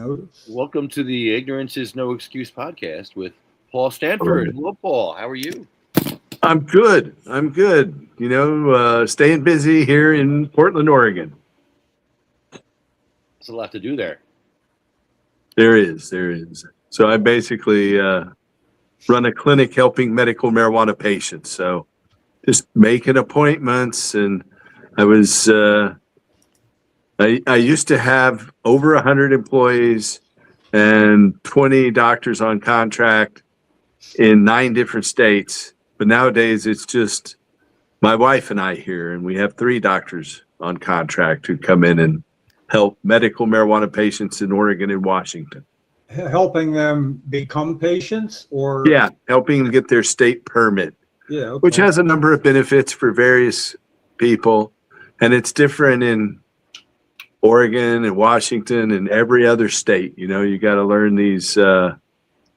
notice. Welcome to the Ignorance is No Excuse podcast with Paul Stanford. Hello, Paul. How are you? I'm good. Staying busy here in Portland, Oregon. There's a lot to do there. There is. So I basically run a clinic helping medical marijuana patients. So just making appointments, and I was I used to have over 100 employees and 20 doctors on contract in 9 different states. But nowadays it's just my wife and I here, and we have 3 doctors on contract who come in and help medical marijuana patients in Oregon and Washington. Helping them become patients, or helping them get their state permit. Okay. Which has a number of benefits for various people, and it's different in Oregon and Washington and every other state. You got to learn these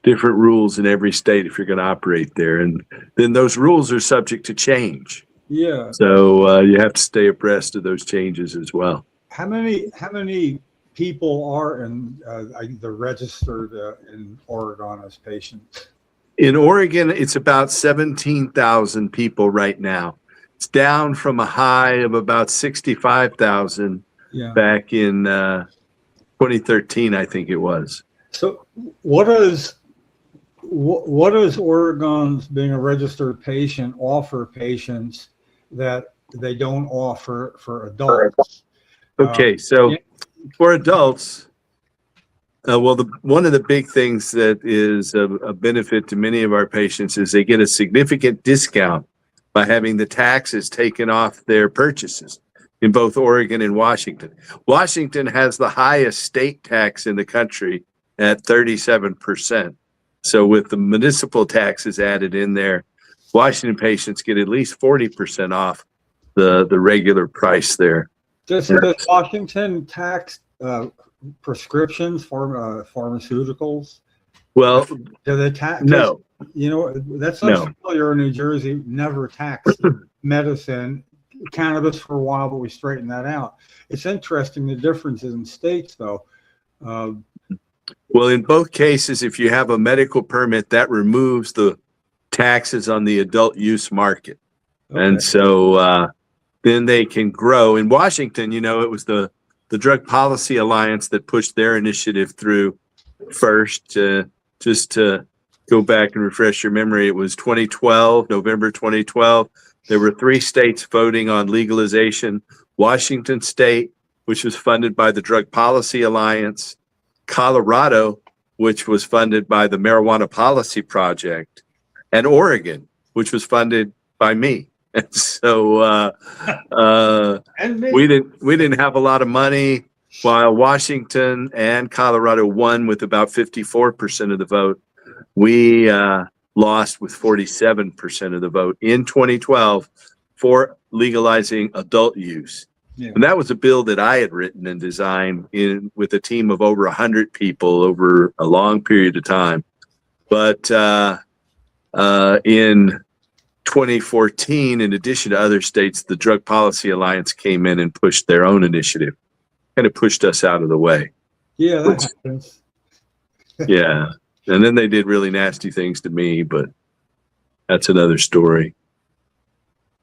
different rules in every state if you're going to operate there, and then those rules are subject to change. Yeah. So you have to stay abreast of those changes as well. How many people are in the registered in Oregon as patients? In Oregon, it's about 17,000 people right now. It's down from a high of about 65,000 back in 2013, I think it was. So what does Oregon's being a registered patient offer patients that they don't offer for adults? Okay, so for adults, one of the big things that is a benefit to many of our patients is they get a significant discount by having the taxes taken off their purchases in both Oregon and Washington. Washington has the highest state tax in the country at 37%. So with the municipal taxes added in there, Washington patients get at least 40% off the regular price there. Does Washington tax prescriptions for pharmaceuticals? Well, do they tax? No. That's not familiar in New Jersey. Never taxed medicine, cannabis for a while, but we straightened that out. It's interesting the differences in states, though. Well, in both cases, if you have a medical permit, that removes the taxes on the adult use market. Okay. And so then they can grow. In Washington, it was the Drug Policy Alliance that pushed their initiative through first. Just to go back and refresh your memory, it was November 2012. There were 3 states voting on legalization: Washington State, which was funded by the Drug Policy Alliance; Colorado, which was funded by the Marijuana Policy Project; and Oregon, which was funded by me. And so we didn't have a lot of money, while Washington and Colorado won with about 54% of the vote. We lost with 47% of the vote in 2012 for legalizing adult use. Yeah. And that was a bill that I had written and designed with a team of over 100 people over a long period of time. But in 2014, in addition to other states, the Drug Policy Alliance came in and pushed their own initiative, kind of pushed us out of the way. Yeah, that happens. Yeah. And then they did really nasty things to me, but that's another story.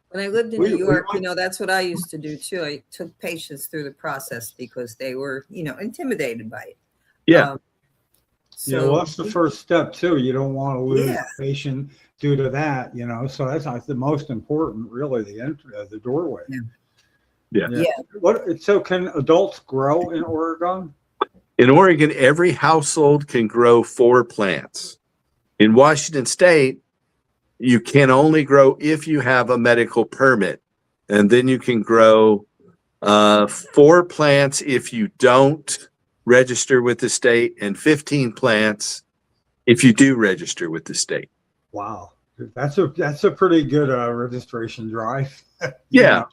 When I lived in New York, that's what I used to do too. I took patients through the process because they were, intimidated by it. Yeah. Well, that's the first step too. You don't want to lose a patient due to that, so that's the most important, really, the doorway. Yeah. So can adults grow in Oregon? In Oregon, every household can grow 4 plants. In Washington State, you can only grow if you have a medical permit, and then you can grow 4 plants if you don't register with the state, and 15 plants if you do register with the state. Wow, that's a pretty good registration drive. Yeah,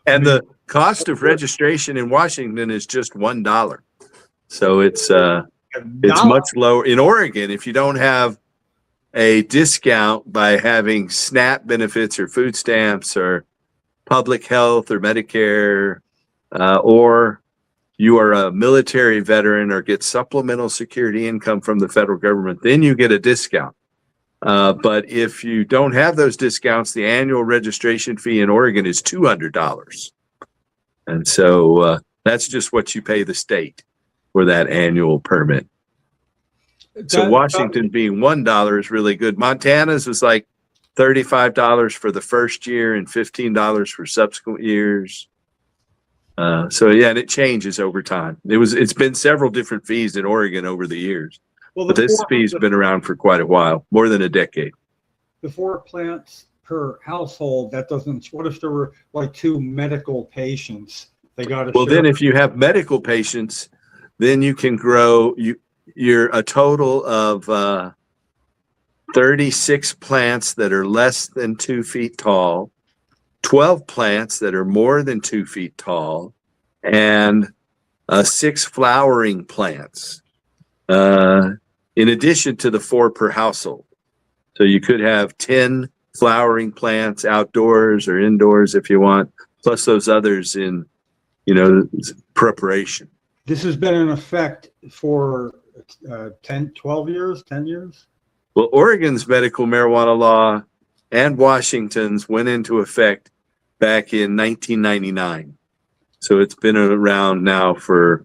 and the cost of registration in Washington is just $1, so it's much lower. In Oregon, if you don't have a discount by having SNAP benefits or food stamps or public health or Medicare or you are a military veteran or get supplemental security income from the federal government, then you get a discount. But if you don't have those discounts, the annual registration fee in Oregon is $200. And so that's just what you pay the state for that annual permit. So Washington being $1 is really good. Montana's was like $35 for the first year and $15 for subsequent years. So yeah, and it changes over time. It's been several different fees in Oregon over the years. Well, But this fee's been around for quite a while, more than a decade. the 4 plants per household, that doesn't, what if there were like 2 medical patients? They got to Well, then if you have medical patients, then you can grow, you're a total of 36 plants that are less than 2 feet tall, 12 plants that are more than 2 feet tall, and 6 flowering plants, in addition to the 4 per household. So you could have 10 flowering plants outdoors or indoors if you want, plus those others in, preparation. This has been in effect for 12 years, 10 years? Well, Oregon's medical marijuana law and Washington's went into effect back in 1999. So it's been around now for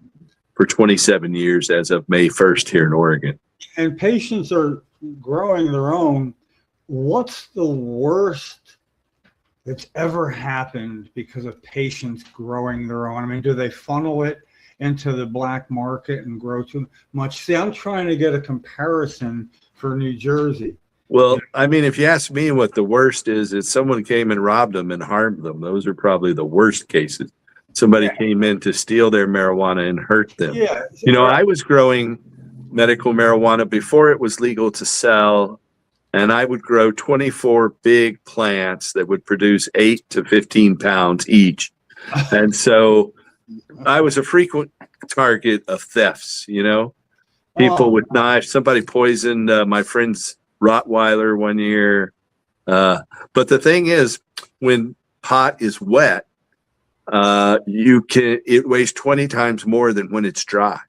27 years as of May 1st here in Oregon. And patients are growing their own. What's the worst that's ever happened because of patients growing their own? I mean, do they funnel it into the black market and grow too much? See, I'm trying to get a comparison for New Jersey. Well, I mean, if you ask me what the worst is someone came and robbed them and harmed them. Those are probably the worst cases. Somebody came in to steal their marijuana and hurt them. Yeah. I was growing medical marijuana before it was legal to sell, and I would grow 24 big plants that would produce 8 to 15 pounds each. And so I was a frequent target of thefts, people with knives. Somebody poisoned my friend's Rottweiler one year. But the thing is, when pot is wet, it weighs 20 times more than when it's dry.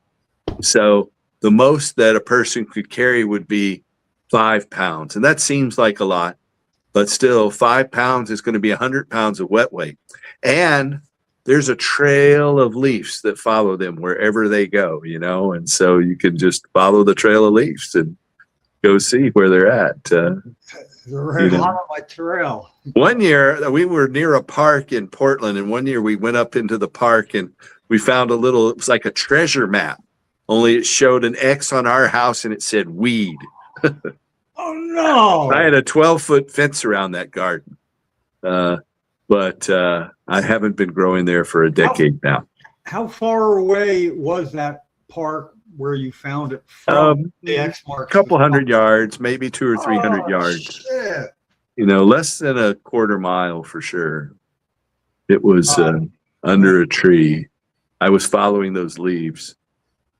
So the most that a person could carry would be 5 pounds. And that seems like a lot, but still 5 pounds is going to be 100 pounds of wet weight. And there's a trail of leaves that follow them wherever they go, and so you can just follow the trail of leaves and go see where they're at. They're right on my trail. One year we were near a park in Portland, and one year we went up into the park and we found it was like a treasure map, only it showed an X on our house and it said weed. Oh no! I had a 12-foot fence around that garden. But I haven't been growing there for a decade now. How far away was that park where you found it from the X mark? A couple hundred yards, maybe 200 or 300 yards. Shit. Less than a quarter mile for sure. It was under a tree. I was following those leaves.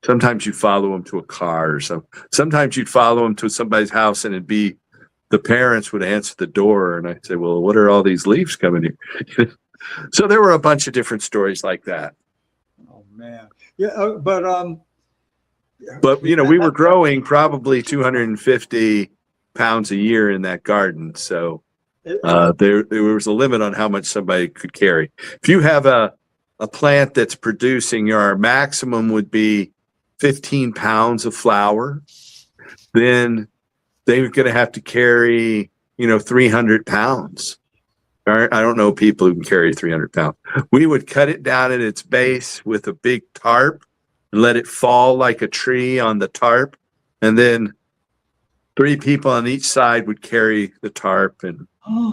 Sometimes you follow them to a car or something. Sometimes you'd follow them to somebody's house and the parents would answer the door and I'd say, well, what are all these leaves coming here? So there were a bunch of different stories like that. Oh man. Yeah. But we were growing probably 250 pounds a year in that garden. So there was a limit on how much somebody could carry. If you have a plant that's producing, our maximum would be 15 pounds of flower, then they're going to have to carry, 300 pounds. I don't know people who can carry 300 pounds. We would cut it down at its base with a big tarp and let it fall like a tree on the tarp. And then 3 people on each side would carry the tarp. And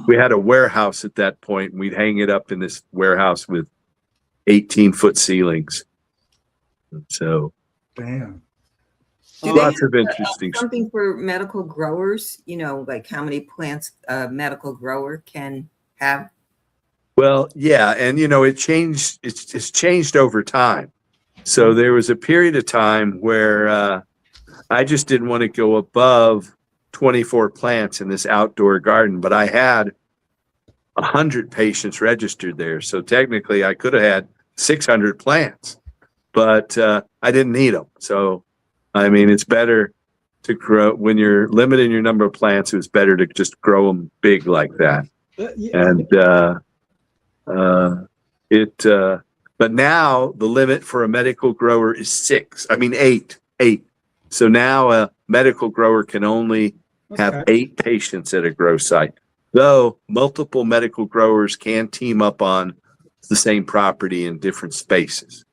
we had a warehouse at that point, and we'd hang it up in this warehouse with 18-foot ceilings. And so, damn. Lots of interesting stuff. Something for medical growers, like how many plants a medical grower can have? Well, yeah, and it changed. It's changed over time. So there was a period of time where I just didn't want to go above 24 plants in this outdoor garden, but I had 100 patients registered there. So technically, I could have had 600 plants. but I didn't need them. So, I mean, it's better to grow when you're limiting your number of plants. It's better to just grow them big like that. And but now the limit for a medical grower is 8. So now a medical grower can only have 8 patients at a grow site, though multiple medical growers can team up on the same property in different spaces.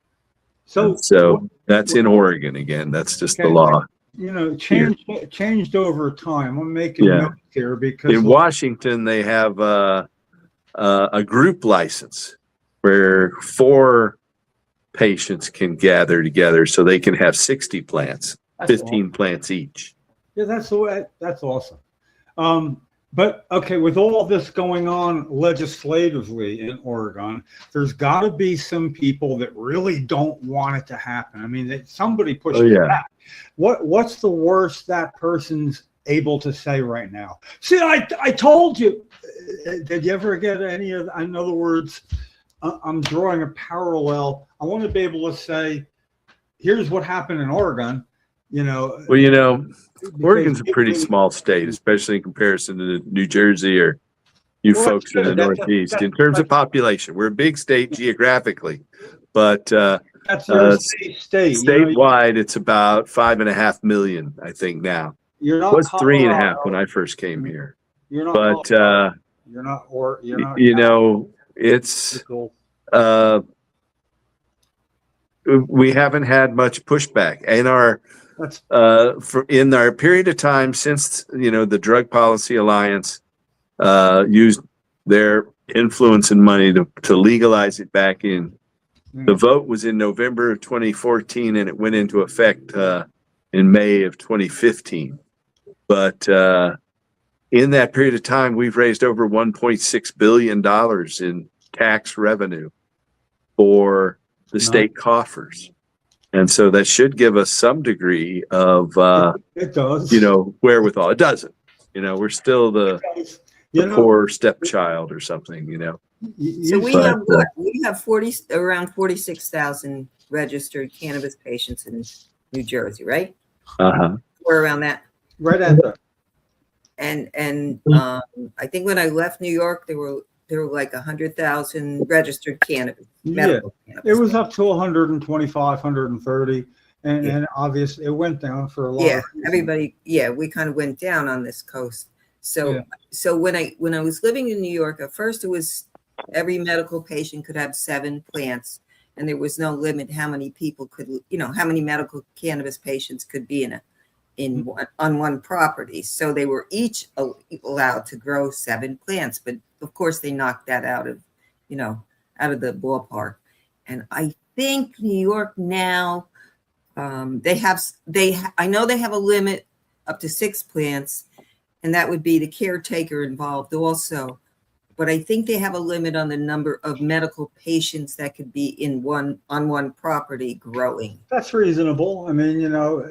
So that's in Oregon again. That's just the law. You know, changed over time. I'm making notes here because in Washington they have a group license where 4 patients can gather together, so they can have 60 plants, 15 plants each. Yeah, that's awesome. But okay, with all this going on legislatively in Oregon, there's got to be some people that really don't want it to happen. I mean, somebody pushed it back. What's the worst that person's able to say right now? See, I told you. Did you ever get any of? In other words, I'm drawing a parallel. I want to be able to say, here's what happened in Oregon. You know. Well, you know, Oregon's a pretty small state, especially in comparison to New Jersey or you folks in the Northeast. In terms of population, we're a big state geographically, but that's your state. Statewide, it's about 5.5 million, I think now. You're not. It was 3.5 when I first came here. You're not. But you're not. Or you're not. You know, it's. We haven't had much pushback in our. In our period of time since, you know, the Drug Policy Alliance used their influence and money to legalize it back in. The vote was in November of 2014 and it went into effect in May of 2015. But in that period of time, we've raised over $1.6 billion in tax revenue for the state coffers. And so that should give us some degree of, it does. You know, wherewithal. It doesn't. You know, we're still the poor stepchild or something, you know. So we have around 46,000 registered cannabis patients in New Jersey, right? We're around that. Right at that. And I think when I left New York, there were like 100,000 registered cannabis. Cannabis. It was up to 125, 130, and obviously it went down for a lot. Yeah, everybody. Yeah, we kind of went down on this coast. So when I was living in New York, at first it was every medical patient could have 7 plants, and there was no limit how many people could, you know, how many medical cannabis patients could be on one property. So they were each allowed to grow 7 plants, but of course they knocked that out of the ballpark. And I think New York now, I know they have a limit up to 6 plants, and that would be the caretaker involved also. But I think they have a limit on the number of medical patients that could be on one property growing. That's reasonable. I mean, you know,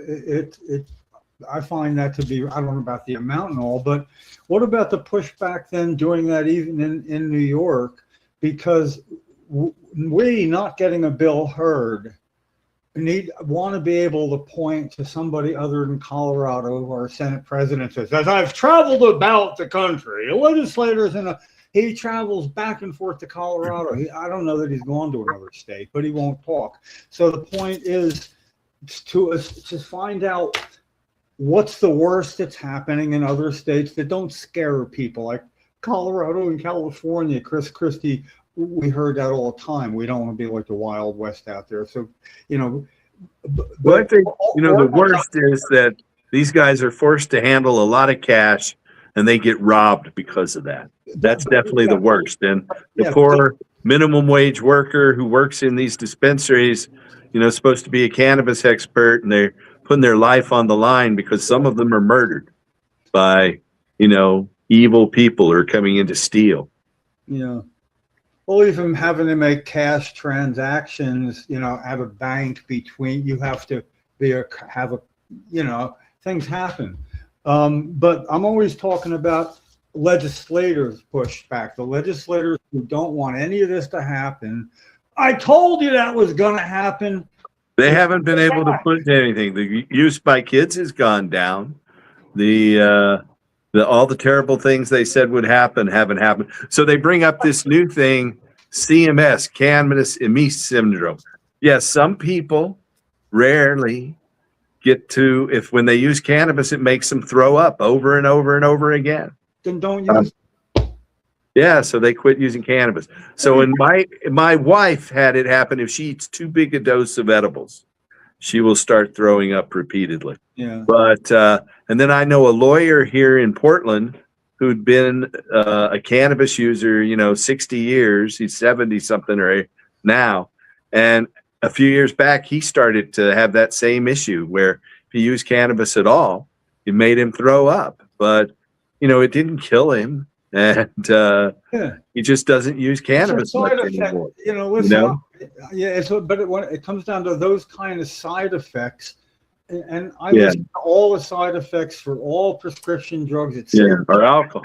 I find that to be, I don't know about the amount and all, but what about the pushback then doing that even in New York? Because we not getting a bill heard want to be able to point to somebody other than Colorado or Senate president says, as I've traveled about the country, legislators he travels back and forth to Colorado. I don't know that he's gone to another state, but he won't talk. So the point is to find out what's the worst that's happening in other states that don't scare people, like Colorado and California. Chris Christie, we heard that all the time. We don't want to be like the Wild West out there. So, you know. Well, I think, you know, the worst is that these guys are forced to handle a lot of cash and they get robbed because of that. That's definitely the worst. And the poor minimum wage worker who works in these dispensaries, you know, supposed to be a cannabis expert, and they're putting their life on the line because some of them are murdered by, you know, evil people who are coming in to steal. Yeah. Well, even having to make cash transactions, you know, at a bank between, you have to you know, things happen. But I'm always talking about legislators pushback, the legislators who don't want any of this to happen. I told you that was going to happen. They haven't been able to put anything. The use by kids has gone down. The all the terrible things they said would happen haven't happened. So they bring up this new thing, CMS, cannabis use syndrome. Yes, some people rarely get to, if when they use cannabis, it makes them throw up over and over and over again. Then don't use. Yeah, so they quit using cannabis. So when my wife had it happen, if she eats too big a dose of edibles, she will start throwing up repeatedly. Yeah. But and then I know a lawyer here in Portland who'd been a cannabis user, 60 years. He's 70 something or now, and a few years back he started to have that same issue where if he used cannabis at all, it made him throw up. But it didn't kill him. And he just doesn't use cannabis much anymore. Listen, but when it comes down to those kind of side effects, and I listen to all the side effects for all prescription drugs, it's or alcohol.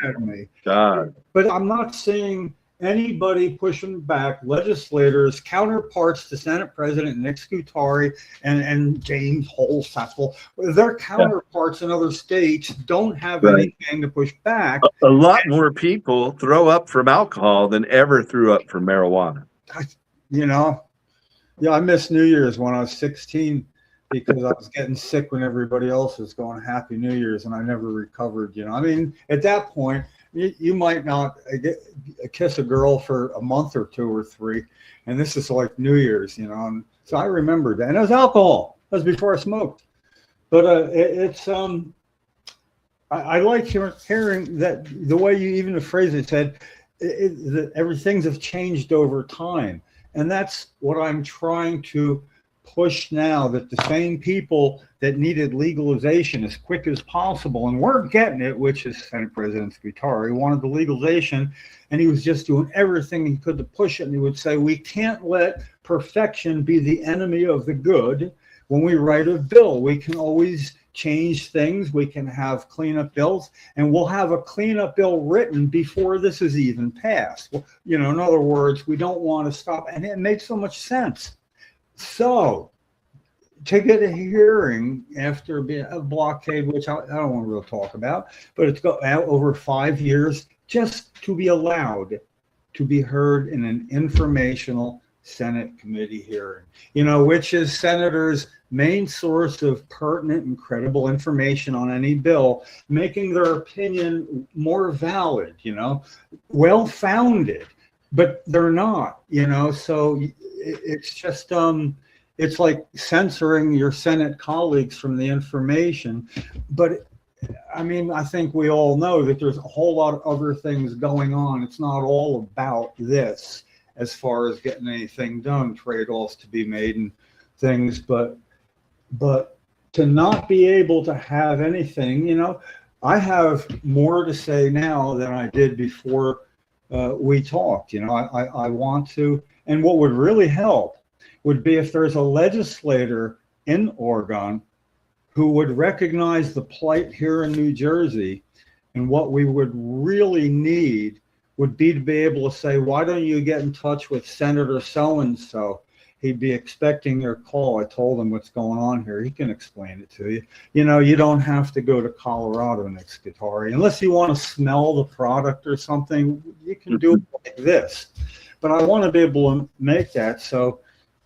God. But I'm not seeing anybody pushing back, legislators, counterparts to Senate President Nick Scutari and James Holsapple. Their counterparts in other states don't have anything to push back. A lot more people throw up from alcohol than ever threw up from marijuana. I missed New Year's when I was 16 because I was getting sick when everybody else was going Happy New Year's, and I never recovered. At that point, you might not kiss a girl for a month or two or three, and this is like New Year's, and so I remembered that. And it was alcohol. That was before I smoked. But I like hearing that the way you even phrase it said that everything's have changed over time, and that's what I'm trying to push now, that the same people that needed legalization as quick as possible and weren't getting it, which is Senate President Scutari, wanted the legalization, and he was just doing everything he could to push it. And he would say, we can't let perfection be the enemy of the good. When we write a bill, we can always change things. We can have cleanup bills, and we'll have a cleanup bill written before this is even passed. In other words, we don't want to stop. And it made so much sense. So to get a hearing after being a blockade, which I don't want to really talk about, but it's go out over 5 years, just to be allowed to be heard in an informational Senate committee hearing, which is senators' main source of pertinent and credible information on any bill, making their opinion more valid, well-founded, but they're not, so it's just, it's like censoring your Senate colleagues from the information. But I think we all know that there's a whole lot of other things going on. It's not all about this as far as getting anything done, trade-offs to be made and things, but to not be able to have anything, I have more to say now than I did before we talked. I want to, and what would really help would be if there's a legislator in Oregon who would recognize the plight here in New Jersey, and what we would really need would be to be able to say, why don't you get in touch with Senator so-and-so? He'd be expecting your call. I told him what's going on here. He can explain it to you. You don't have to go to Colorado, Nick Scutari, unless you want to smell the product or something. You can do it like this. But I want to be able to make that. So,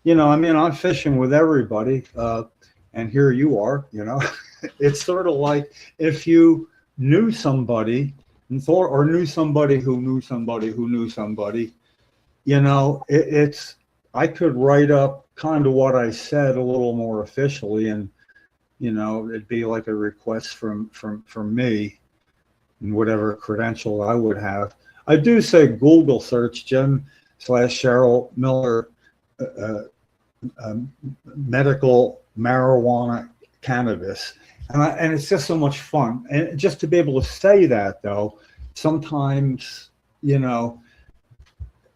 I'm fishing with everybody, and here you are. It's sort of like if you knew somebody and thought, or knew somebody who knew somebody who knew somebody. It's. I could write up kind of what I said a little more officially, and it'd be like a request from me and whatever credential I would have. I do say Google search Jim/Cheryl Miller medical marijuana cannabis, and it's just so much fun. And just to be able to say that, though, sometimes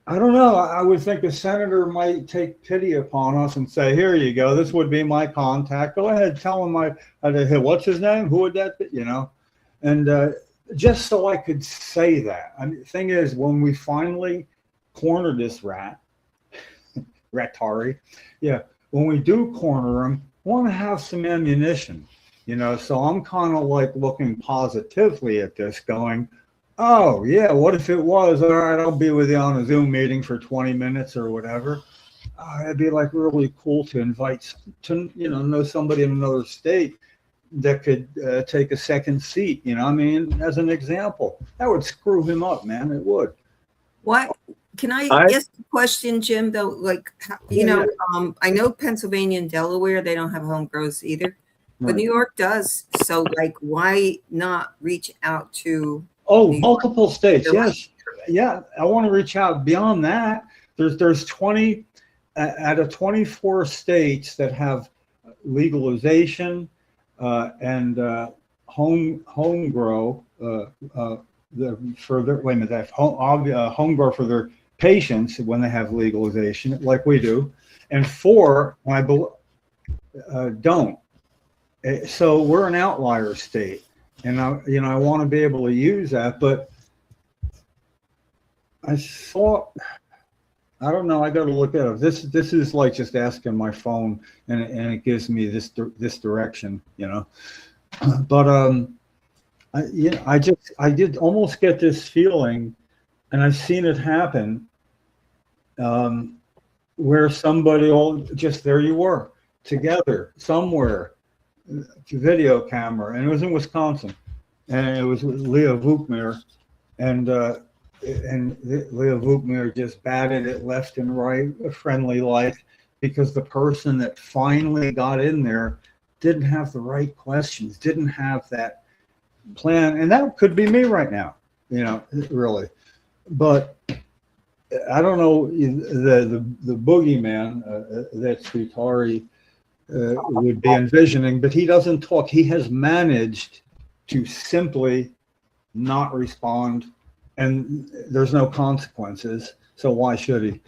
I don't know. I would think a senator might take pity upon us and say, here you go. This would be my contact. Go ahead. Tell him what's his name? Who would that be? And just so I could say that. The thing is, when we finally corner this Ratari, when we do corner them, want to have some ammunition, so I'm kind of like looking positively at this going, oh yeah, what if it was, all right, I'll be with you on a Zoom meeting for 20 minutes or whatever. It'd be like really cool to invite to, know somebody in another state that could take a second seat, as an example. That would screw him up, man. It would. Why? Can I ask a question, Jim, though? Like, I know Pennsylvania and Delaware, they don't have home grows either, but Right. New York does. So, like, why not reach out to multiple states? Yes. Yeah. I want to reach out beyond that. There's 20 out of 24 states that have legalization and home grow for their they have home grow for their patients when they have legalization, like we do, and 4 don't. So we're an outlier state, and I want to be able to use that, but I thought, I don't know. I got to look at it. This is like just asking my phone, and it gives me this direction, But I did almost get this feeling, and I've seen it happen, where somebody there you were together somewhere, video camera, and it was in Wisconsin, and it was with Leah Vukmir, and Leah Vukmir just batted it left and right, friendly like, because the person that finally got in there didn't have the right questions, didn't have that plan, and that could be me right now, really. But I don't know, the boogeyman that Sutari would be envisioning, but he doesn't talk. He has managed to simply not respond, and there's no consequences. So why should he?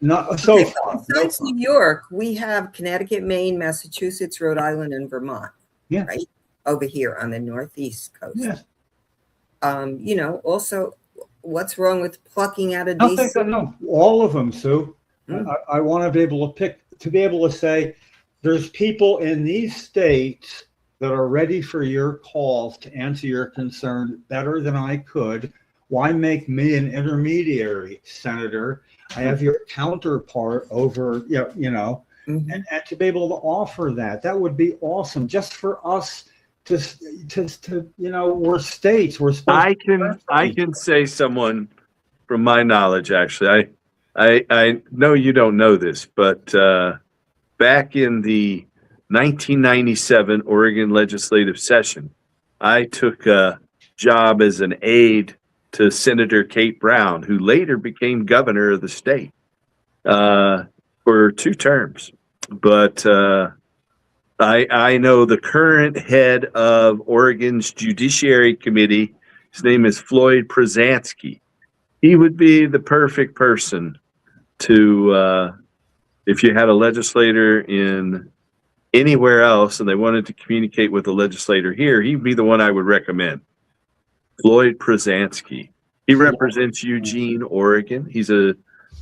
Not so far. Besides New York, we have Connecticut, Maine, Massachusetts, Rhode Island, and Vermont. Yeah. Right over here on the northeast coast. Yeah. Also, what's wrong with plucking out of I these? no, all of them, Sue. I want to be able to say, there's people in these states that are ready for your calls to answer your concern better than I could. Why make me an intermediary, Senator? I have your counterpart over, and to be able to offer that would be awesome, just for us to we're states. We're supposed I can say someone from my knowledge, actually. I know you don't know this, but back in the 1997 Oregon legislative session, I took a job as an aide to Senator Kate Brown, who later became governor of the state for 2 terms. But I know the current head of Oregon's Judiciary Committee. His name is Floyd Przansky. He would be the perfect person to, if you had a legislator in anywhere else and they wanted to communicate with a legislator here, he'd be the one I would recommend. Floyd Przansky. He represents Eugene, Oregon. He's a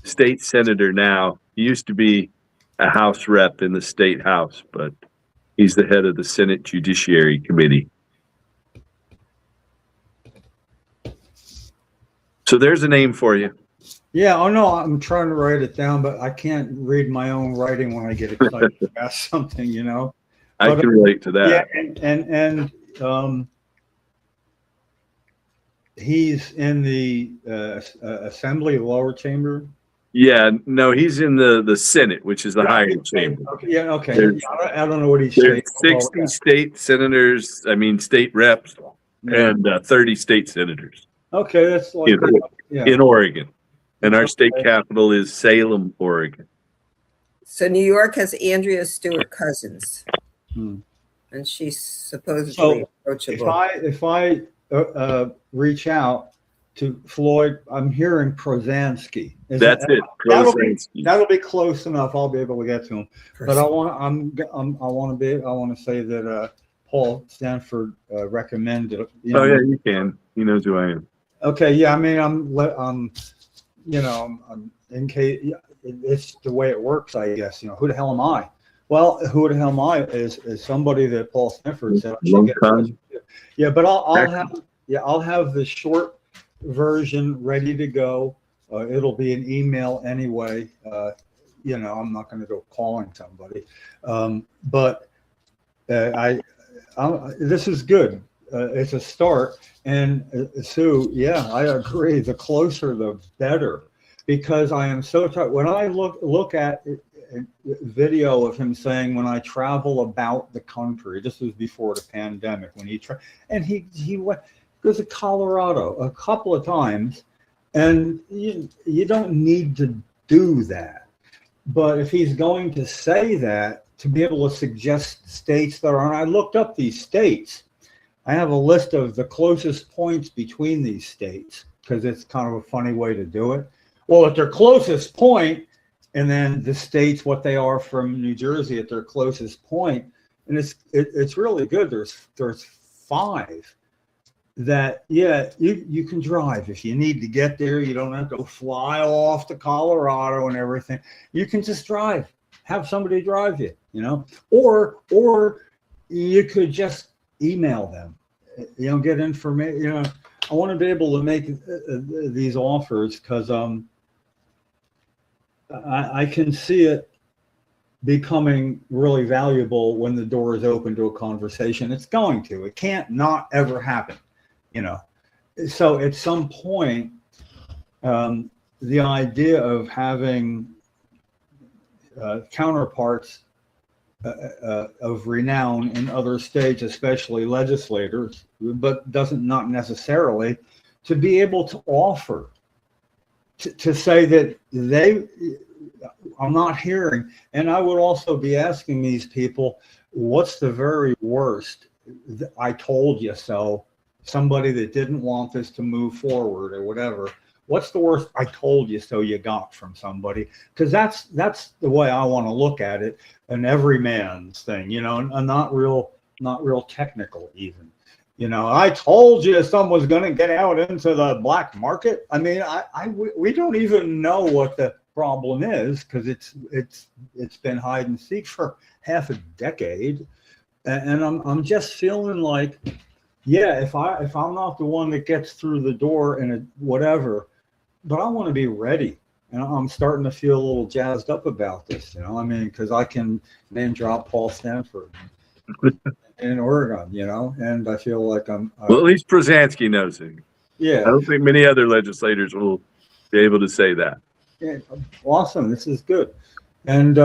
state senator now. He used to be a House rep in the state house, but he's the head of the Senate Judiciary Committee. So there's a name for you. Yeah, oh no, I'm trying to write it down, but I can't read my own writing when I get excited about something, I can relate to that. Yeah, and he's in the assembly, lower chamber. Yeah, no, he's in the Senate, which is the higher chamber. Okay, yeah, okay. There's- I don't know what he's There's saying. 60 state senators, state reps, and 30 state senators Okay, that's like in Oregon. And our state capital is Salem, Oregon. So New York has Andrea Stewart Cousins, Hmm. and she's supposedly So, approachable. If I reach out to Floyd, I'm hearing Przansky. That's it. Przansky. That'll be close enough. I'll be able to get to him. But I want to say that Paul Stanford recommended. Oh yeah, you can. He knows who I am. Okay, yeah. I mean, I'm in case it's the way it works, I guess. Who the hell am I? Well, who the hell am I is somebody that Paul Stanford said I should get in touch with. Yeah, but I'll have the short version ready to go. It'll be an email anyway. I'm not going to go calling somebody, but this is good. It's a start. And Sue, yeah, I agree. The closer, the better, because I am so tired. When I look at video of him saying, when I travel about the country, this was before the pandemic, when he goes to Colorado a couple of times, and you don't need to do that. But if he's going to say that, to be able to suggest states that are, and I looked up these states, I have a list of the closest points between these states, because it's kind of a funny way to do it. Well, at their closest point, and then the states, what they are from New Jersey at their closest point, and it's really good. There's 5 that, yeah, you can drive if you need to get there. You don't have to fly off to Colorado and everything. You can just drive. Have somebody drive you, or you could just email them. Get information. I want to be able to make these offers because I can see it becoming really valuable when the door is open to a conversation. It's going to. It can't not ever happen, So at some point, the idea of having counterparts of renown in other states, especially legislators, but not necessarily, to be able to offer, to say that I'm not hearing. And I would also be asking these people, what's the very worst? I told you so. Somebody that didn't want this to move forward or whatever. What's the worst I told you so you got from somebody? Because that's the way I want to look at it, an everyman's thing, and not real technical even. I told you someone's going to get out into the black market. I mean, we don't even know what the problem is, because it's been hide and seek for half a decade, and I'm just feeling like, yeah, if I'm not the one that gets through the door and whatever, but I want to be ready, and I'm starting to feel a little jazzed up about this. Because I can name drop Paul Stanford in Oregon, and I feel like I'm. Well, at least Brzezinski knows it. Yeah, I don't think many other legislators will be able to say that. Yeah, awesome. This is good, and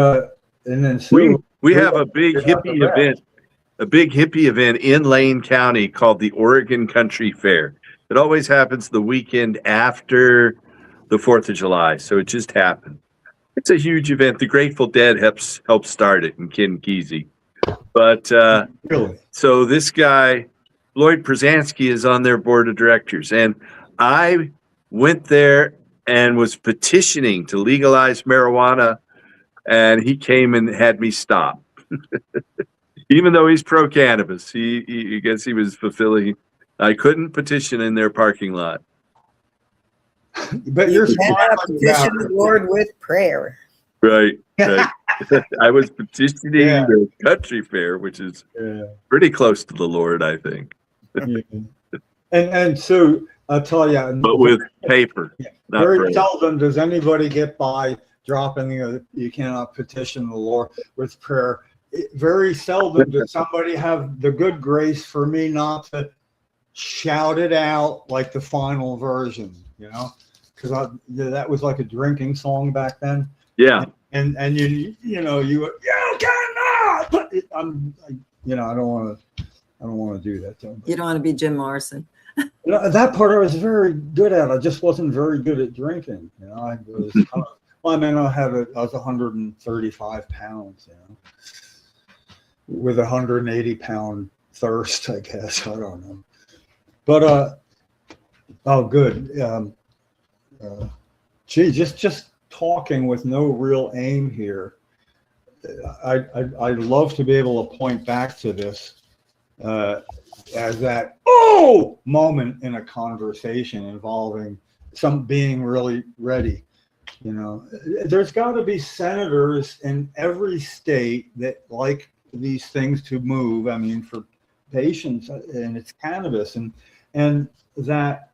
then Sue, we have a big hippie event. A big hippie event in Lane County called the Oregon Country Fair. It always happens the weekend after the 4th of July, so it just happened. It's a huge event. The Grateful Dead helped start it, and Ken Kesey. But really? So this guy, Lloyd Brzezinski, is on their board of directors, and I went there and was petitioning to legalize marijuana, and he came and had me stop. Even though he's pro-cannabis, he guess he was fulfilling. I couldn't petition in their parking lot. But you're cannot petition the Lord with prayer. Right. I was petitioning the country fair, which is pretty close to the Lord, I think. And so I'll tell you, but with paper. Very seldom does anybody get by dropping you cannot petition the Lord with prayer. Very seldom does somebody have the good grace for me not to shout it out like the final version, because that was like a drinking song back then. Yeah. And you cannot. But I don't want to do that to them. You don't want to be Jim Morrison. That part I was very good at. I just wasn't very good at drinking. I was I was 135 pounds, with 180-pound thirst, I guess. I don't know. But good. Just talking with no real aim here. I'd love to be able to point back to this as that moment in a conversation involving some being really ready. You know, there's got to be senators in every state that like these things to move. I mean, for patients, and it's cannabis, and that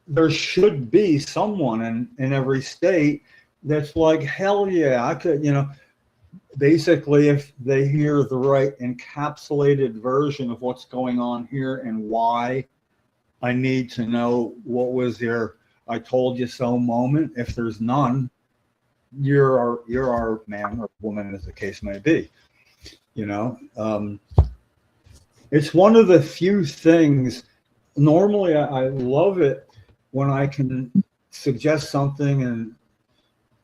there should be someone in every state that's like, hell yeah, I could, you know, basically if they hear the right encapsulated version of what's going on here and why, I need to know what was their I told you so moment. If there's none, you're our man or woman, as the case may be. You know, it's one of the few things. Normally, I love it when I can suggest something and,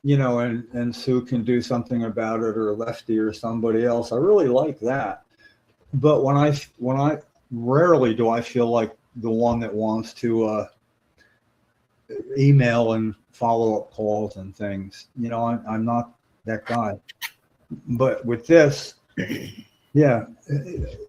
you know, and Sue can do something about it, or Lefty or somebody else. I really like that. But when I rarely do I feel like the one that wants to email and follow-up calls and things. You know, I'm not that guy. But with this, yeah,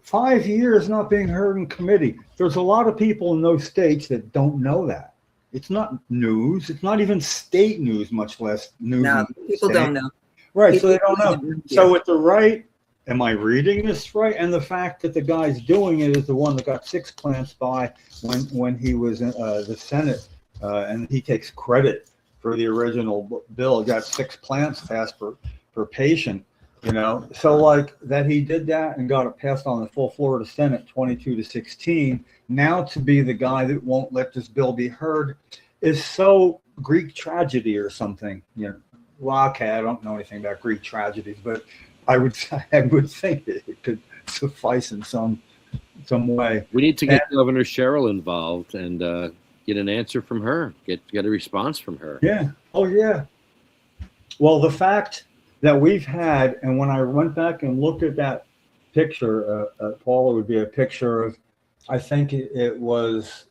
5 years not being heard in committee. There's a lot of people in those states that don't know that. It's not news. It's not even state news, much less news. No, people don't know. Right, People so they don't know. So with the right, am I reading this right? And the fact that the guy's doing it is the one that got 6 plants by when he was in the Senate, and he takes credit for the original bill. He got 6 plants passed per patient, you know. So like that he did that and got it passed on the full floor of the Senate, 22-16. Now to be the guy that won't let this bill be heard is so Greek tragedy or something, you know. Well, okay, I don't know anything about Greek tragedies, but I would think it could suffice in some way. We need to get Governor Sherrill involved and get an answer from her, get a response from her. Yeah. Oh, yeah. Well, the fact that we've had, and when I went back and looked at that picture, Paula, would be a picture of, I think it was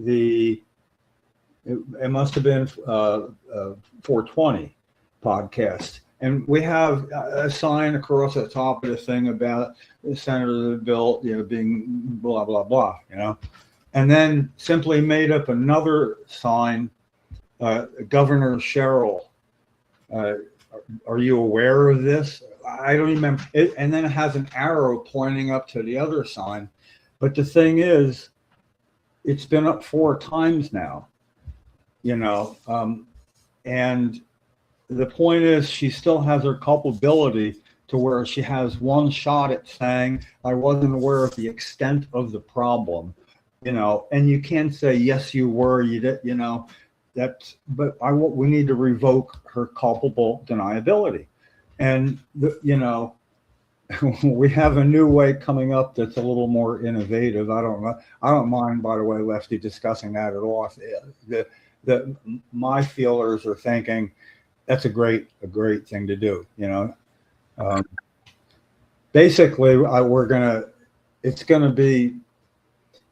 it must have been 420 podcast. And we have a sign across the top of the thing about the Senator of the bill, you know, being blah, blah, blah, you know. And then simply made up another sign, Governor Sherrill. Are you aware of this? I don't remember. And then it has an arrow pointing up to the other sign. But the thing is, it's been up 4 times now, you know, and the point is she still has her culpability to where she has one shot at saying, I wasn't aware of the extent of the problem, you know, and you can't say, yes, you were, you did, you know, but we need to revoke her culpable deniability. And, you know, we have a new way coming up that's a little more innovative. I don't mind, by the way, Lefty, discussing that at all. My feelers are thinking, that's a great thing to do, you know. Basically, it's gonna be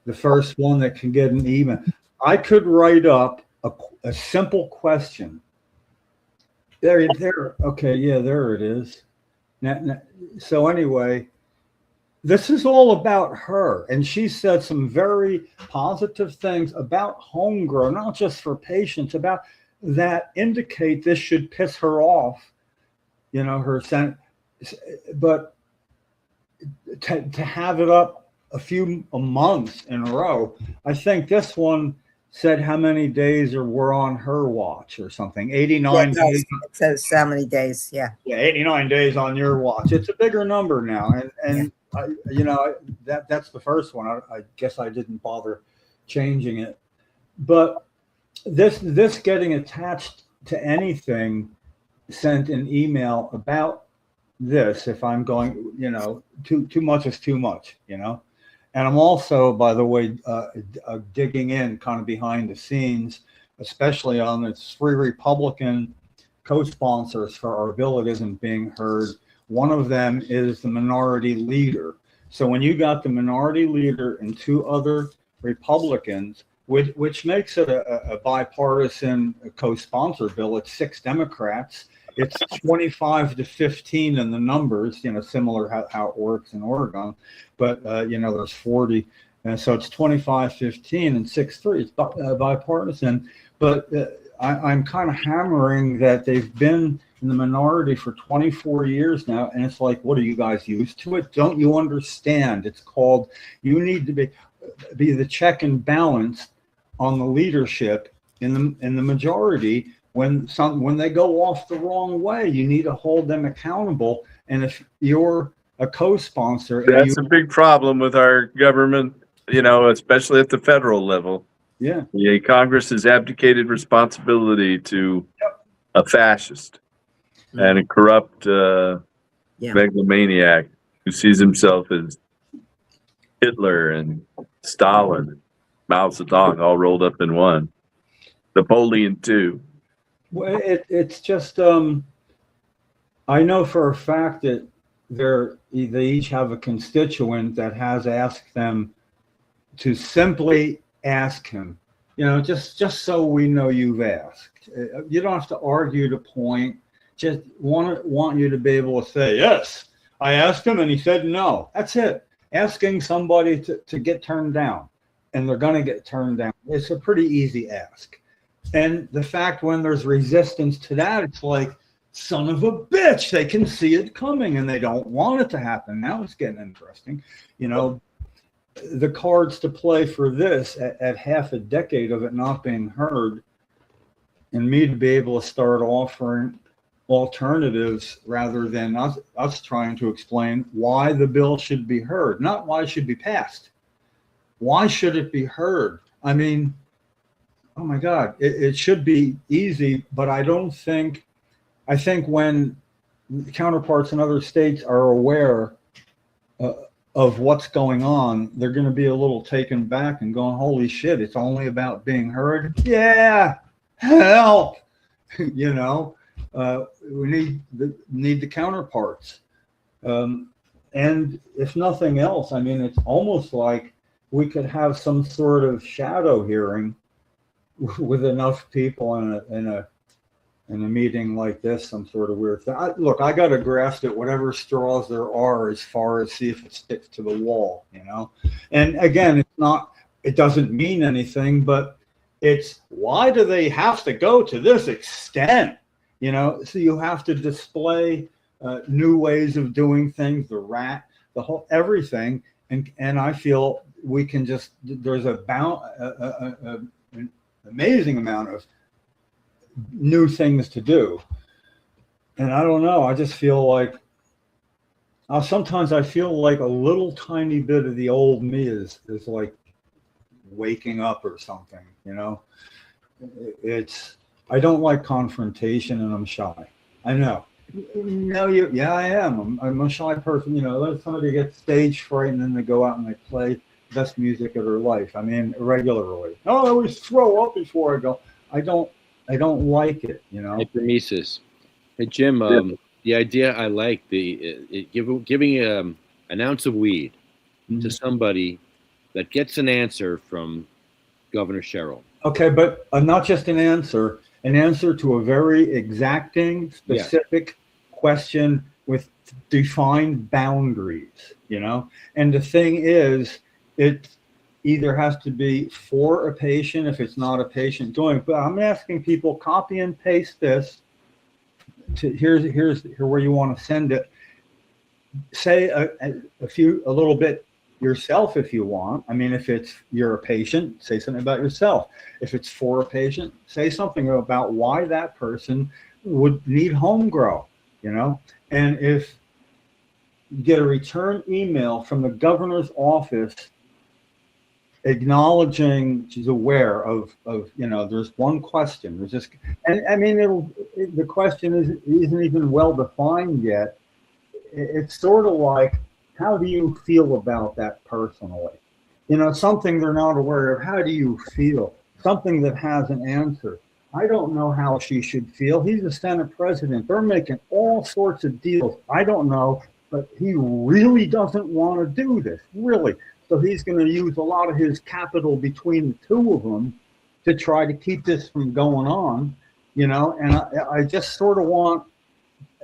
the first one that can get an email. I could write up a simple question. There. Okay, yeah, there it is. Now, so anyway, this is all about her, and she said some very positive things about homegrown, not just for patients, about that indicate this should piss her off, you know, but to have it up a months in a row, I think this one said how many days were on her watch or something. 89 days. It says how many days, yeah. Yeah, 89 days on your watch. It's a bigger number now, and yeah. You know, that's the first one. I guess I didn't bother changing it, but this getting attached to anything sent an email about this, if I'm going, you know, too much is too much, you know. And I'm also, by the way, digging in kind of behind the scenes, especially on the 3 Republican co-sponsors for our bill that isn't being heard. One of them is the minority leader. So when you got the minority leader and 2 other Republicans, which makes it a bipartisan co-sponsor bill, it's 6 Democrats. It's 25-15 in the numbers, you know, similar how it works in Oregon, but you know, there's 40, and so it's 25-15 and 6-3. It's bipartisan. But I'm kind of hammering that they've been in the minority for 24 years now, and it's like, what are you guys used to it? Don't you understand? It's called, you need to be the check and balance on the leadership in the majority. When they go off the wrong way, you need to hold them accountable. And if you're a co-sponsor, That's a big problem with our government, especially at the federal level. Yeah. Congress has abdicated responsibility to a fascist and a corrupt megalomaniac who sees himself as Hitler and Stalin, Mao Zedong, all rolled up in one. Napoleon too. Well, it's just I know for a fact that they each have a constituent that has asked them to simply ask him, just so we know you've asked. You don't have to argue the point. Just want you to be able to say, yes, I asked him and he said no. That's it. Asking somebody to get turned down, and they're going to get turned down. It's a pretty easy ask. And the fact when there's resistance to that, it's like, son of a bitch, they can see it coming and they don't want it to happen. Now it's getting interesting. The cards to play for this at half a decade of it not being heard, and me to be able to start offering alternatives rather than us trying to explain why the bill should be heard, not why it should be passed. Why should it be heard? I mean, oh my God, it should be easy, but I think when counterparts in other states are aware of what's going on, they're going to be a little taken back and going, holy shit, it's only about being heard. Yeah, help. We need the counterparts. And if nothing else, I mean, it's almost like we could have some sort of shadow hearing with enough people in a meeting like this, some sort of weird thing. I got to grasp at whatever straws there are as far as see if it sticks to the wall, And again, it doesn't mean anything, but it's, why do they have to go to this extent? So you have to display new ways of doing things, the whole everything, and I feel we can just, there's an amazing amount of new things to do, and I don't know. I just feel like sometimes I feel like a little tiny bit of the old me is like waking up or something. I don't like confrontation, and I'm shy. I know. No, yeah, I am. I'm a shy person. Let somebody get stage fright and then they go out and they play the best music of their life. I mean, regularly. Oh, I always throw up before I go. I don't like it. Hypermesis. Hey Jim, the idea I like, giving an ounce of weed to somebody that gets an answer from Governor Sherrill. Okay, but not just an answer to a very exacting, specific question with defined boundaries, And the thing is, it either has to be for a patient if it's not a patient doing it. But I'm asking people, copy and paste this to here's where you want to send it. Say a little bit yourself if you want. I mean, if you're a patient, say something about yourself. If it's for a patient, say something about why that person would need home grow, And if you get a return email from the governor's office acknowledging she's aware of there's one question. There's just, and I mean, the question isn't even well defined yet. It's sort of like, how do you feel about that personally? Something they're not aware of. How do you feel? Something that has an answer. I don't know how she should feel. He's the Senate president. They're making all sorts of deals. I don't know, but he really doesn't want to do this, really. So he's going to use a lot of his capital between the two of them to try to keep this from going on, And I just sort of want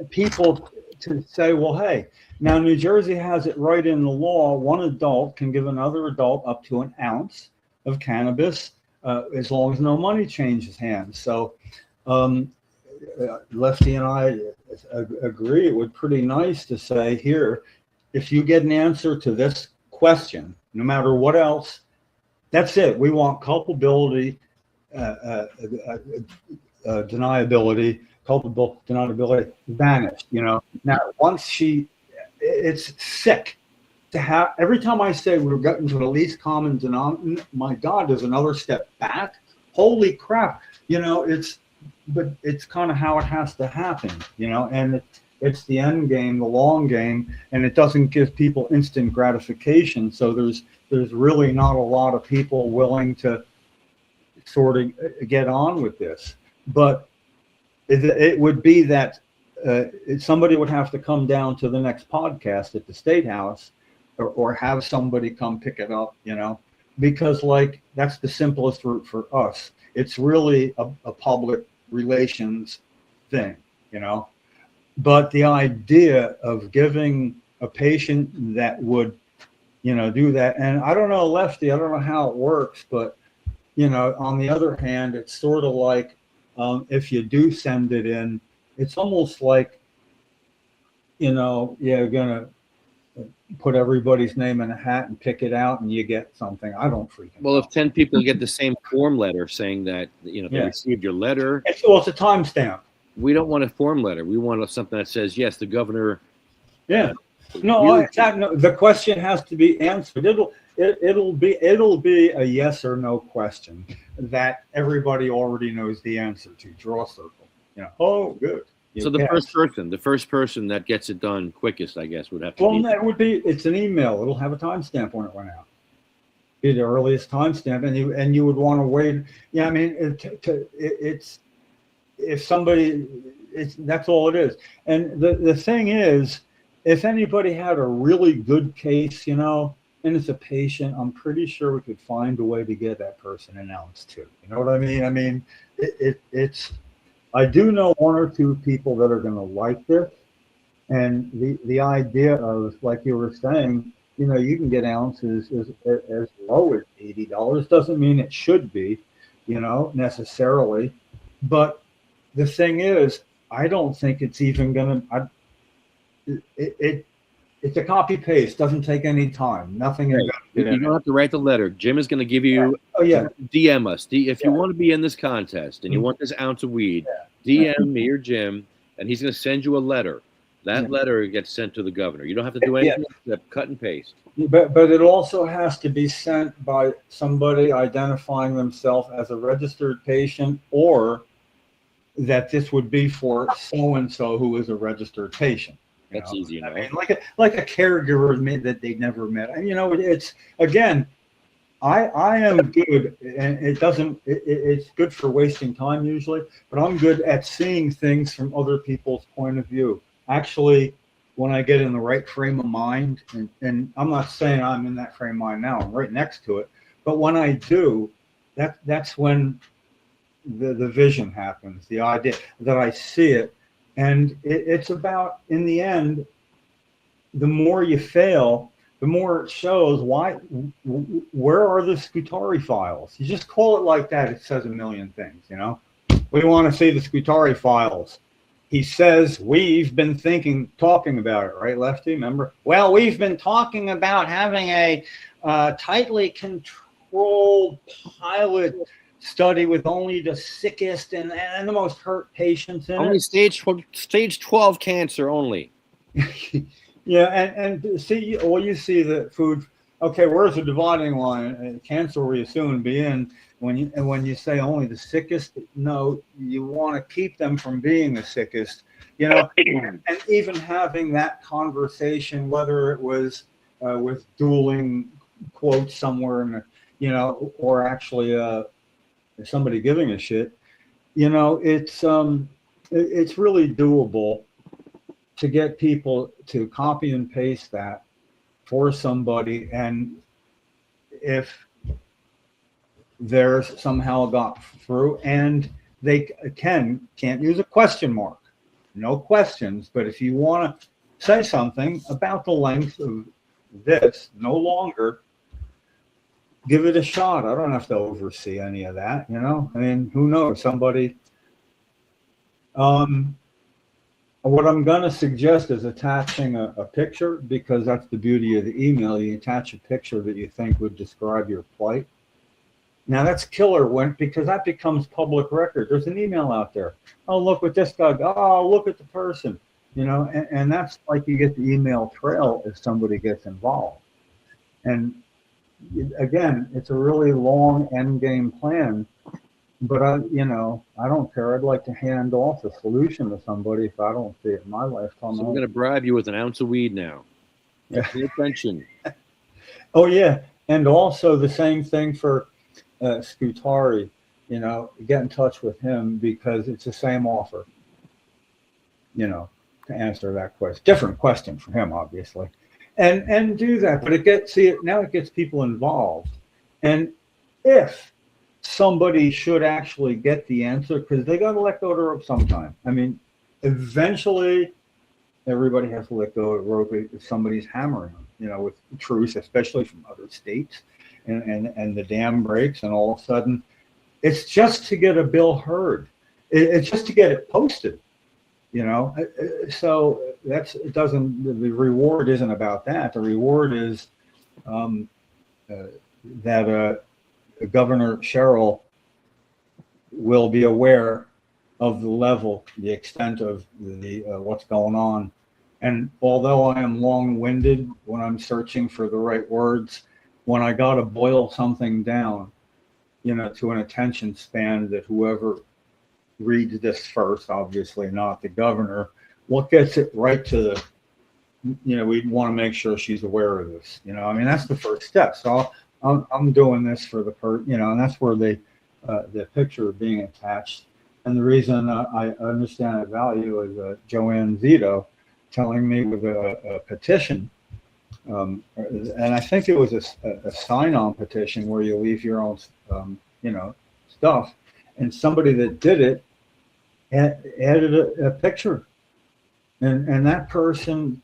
people to say, well, hey, now New Jersey has it right in the law. One adult can give another adult up to an ounce of cannabis as long as no money changes hands. So Lefty and I agree. It would be pretty nice to say here, if you get an answer to this question, no matter what else, that's it. We want culpability, deniability, vanished. Now once it's sick to have. Every time I say we're getting to the least common denominator, my God, there's another step back. Holy crap! But it's kind of how it has to happen, and it's the end game, the long game, and it doesn't give people instant gratification. So there's really not a lot of people willing to sort of get on with this. But it would be that somebody would have to come down to the next podcast at the State House, or have somebody come pick it up, because that's the simplest route for us. It's really a public relations thing, but the idea of giving a patient that would, do that. And I don't know, Lefty, I don't know how it works, but, on the other hand, it's sort of like, if you do send it in, it's almost like, you're going to put everybody's name in a hat and pick it out and you get something. I don't freaking know. If 10 people get the same form letter saying that, they received your letter. It's a timestamp. We don't want a form letter. We want something that says, yes, the governor. Yeah. No, the question has to be answered. It'll be a yes or no question that everybody already knows the answer to. Draw a circle. Oh, good. So the first person that gets it done quickest, I guess, would have to. Well, that would be. It's an email. It'll have a timestamp when it went out. Be the earliest timestamp, and you would want to wait. Yeah, I mean, it's if somebody, that's all it is. And the thing is, if anybody had a really good case, and it's a patient, I'm pretty sure we could find a way to get that person announced too. You know what I mean? I mean, it's. I do know one or two people that are going to like this, and the idea of, like you were saying, you can get ounces as low as $80. Doesn't mean it should be, necessarily. But the thing is, I don't think it's even going to. It's a copy paste. Doesn't take any time. Nothing. Right. You don't have to write the letter. Jim is going to give you. Oh yeah. DM us. If you want to be in this contest and you want this ounce of weed, DM me or Jim, and he's going to send you a letter. That letter gets sent to the governor. You don't have to do anything except cut and paste. But it also has to be sent by somebody identifying themselves as a registered patient, or that this would be for so and so who is a registered patient. That's easy enough. I mean, like a caregiver that they never met. And it's again, I am good, and it's good for wasting time usually, but I'm good at seeing things from other people's point of view. Actually, when I get in the right frame of mind, and I'm not saying I'm in that frame of mind now, I'm right next to it, but when I do, that's when the vision happens, the idea that I see it. And it's about, in the end, the more you fail, the more it shows where are the Scutari files? You just call it like that, it says a million things, We want to see the Scutari files. He says, we've been talking about it, right, Lefty? Remember? Well, we've been talking about having a tightly controlled pilot study with only the sickest and the most hurt patients in only it. Stage 12 cancer only. Yeah, and see, you see the food. Okay, where's the dividing line? Cancer will soon be in. When you say only the sickest, no, you want to keep them from being the sickest. And even having that conversation, whether it was with dueling quotes somewhere in the, or actually somebody giving a shit, it's really doable to get people to copy and paste that for somebody. And if there's somehow got through, and they can't use a question mark, no questions, but if you want to say something about the length of this, no longer, give it a shot. I don't have to oversee any of that, I mean, who knows? Somebody What I'm going to suggest is attaching a picture, because that's the beauty of the email. You attach a picture that you think would describe your plight. Now that's killer because that becomes public record. There's an email out there. Oh, look what this guy. Oh, look at the person. And that's like you get the email trail if somebody gets involved. And again, it's a really long end game plan. But I don't care. I'd like to hand off a solution to somebody if I don't see it in my lifetime. So we're going to bribe you with an ounce of weed now. Yeah. Pay attention. Oh yeah, and also the same thing for Scutari. Get in touch with him because it's the same offer. To answer that question, different question for him, obviously, and do that. But it gets people involved, and if somebody should actually get the answer, because they got to let go of the rope sometime. I mean, eventually everybody has to let go of the rope if somebody's hammering them, with truth, especially from other states, and the dam breaks, and all of a sudden it's just to get a bill heard. It's just to get it posted, so the reward isn't about that. The reward is that Governor Sherrill will be aware of the level, the extent of the what's going on. And although I am long-winded when I'm searching for the right words, when I got to boil something down, to an attention span that whoever reads this first, obviously not the governor, what gets it right to the, we want to make sure she's aware of this. That's the first step. So I'm doing this for and that's where the picture being attached. And the reason I understand the value is Joanne Zito telling me with a petition, and I think it was a sign-on petition where you leave your own, stuff, and somebody that did it added a picture, and that person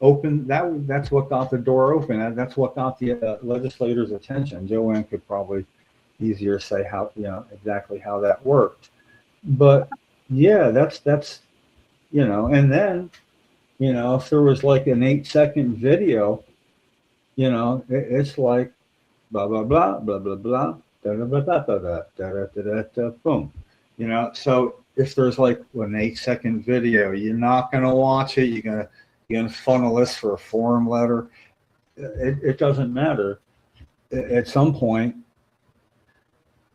open that's what got the door open. That's what got the legislators' attention. Joanne could probably easier say how exactly how that worked, but yeah, that's and then if there was like an 8-second video, it's like blah blah blah blah blah blah da da da da da da da da boom, so if there's like an 8-second video, you're not going to watch it. You're going to funnel this for a forum letter. It doesn't matter. At some point,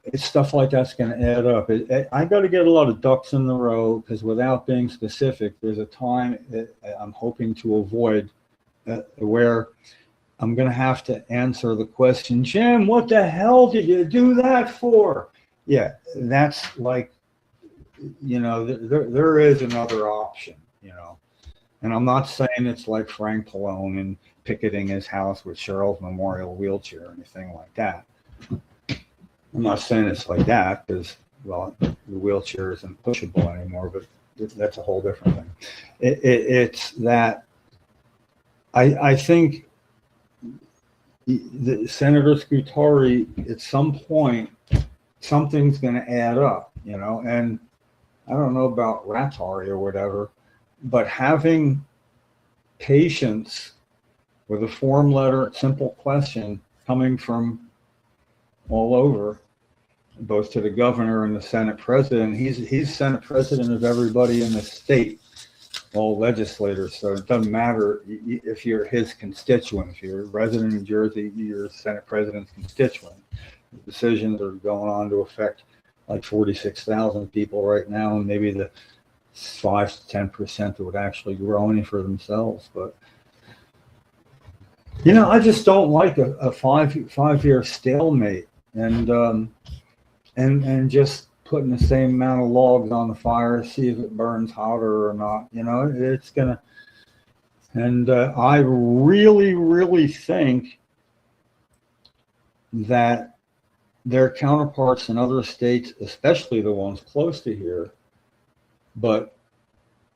it's stuff like that's going to add up. I got to get a lot of ducks in the row, because without being specific, there's a time that I'm hoping to avoid where I'm going to have to answer the question, Jim, what the hell did you do that for? Yeah, that's like, there is another option, And I'm not saying it's like Frank Pallone and picketing his house with Cheryl's memorial wheelchair or anything like that. I'm not saying it's like that because, well, the wheelchair isn't pushable anymore, but that's a whole different thing. It's that I think the Senator Scutari, at some point, something's going to add up, and I don't know about Ratari or whatever, but having patience with a form letter, simple question coming from all over, both to the governor and the Senate president. He's Senate president of everybody in the state, all legislators. So it doesn't matter if you're his constituent. If you're a resident of New Jersey, you're Senate president's constituent. The decisions are going on to affect like 46,000 people right now, and maybe the 5 to 10% that would actually grow any for themselves. But I just don't like a five-year stalemate and just putting the same amount of logs on the fire, see if it burns hotter or not. It's gonna. And I really, really think that their counterparts in other states, especially the ones close to here, but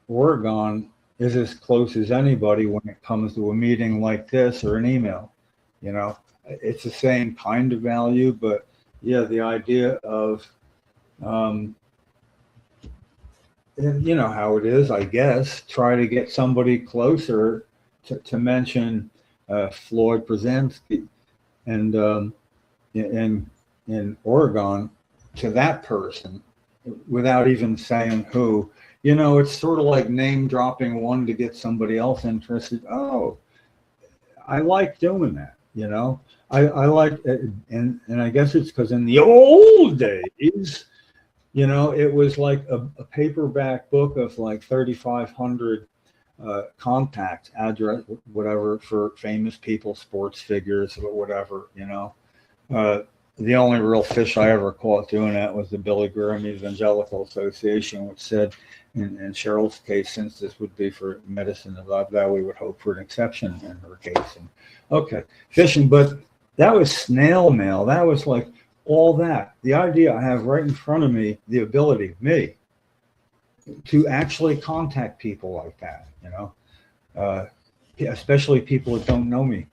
Oregon is as close as anybody when it comes to a meeting like this or an email. It's the same kind of value, but yeah, the idea of and you know how it is, I guess, try to get somebody closer to mention Floyd Brzezinski and in Oregon to that person without even saying who. You know, it's sort of like name dropping one to get somebody else interested. Oh, I like doing that. You know, I like, and I guess it's because in the old days, you know, it was like a paperback book of like 3,500 contact address, whatever, for famous people, sports figures, or whatever, you know. Uh, the only real fish I ever caught doing that was the Billy Graham Evangelical Association, which said, in Cheryl's case, since this would be for medicine of that, we would hope for an exception in her case. And okay, fishing, but that was snail mail. That was like all that. The idea I have right in front of me, the ability, me, to actually contact people like that, you know, especially people that don't know me.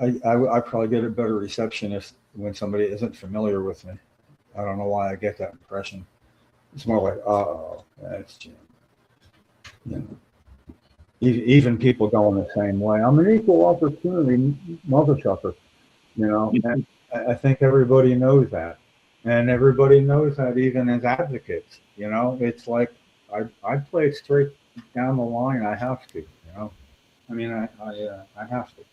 I probably get a better reception when somebody isn't familiar with me. I don't know why I get that impression. It's more like, oh, that's Jim. You know, even people going the same way. I'm an equal opportunity mother chucker. You know, and I think everybody knows that, and everybody knows that even as advocates. You know, it's like I play straight down the line. I have to. You know, I mean, I have to.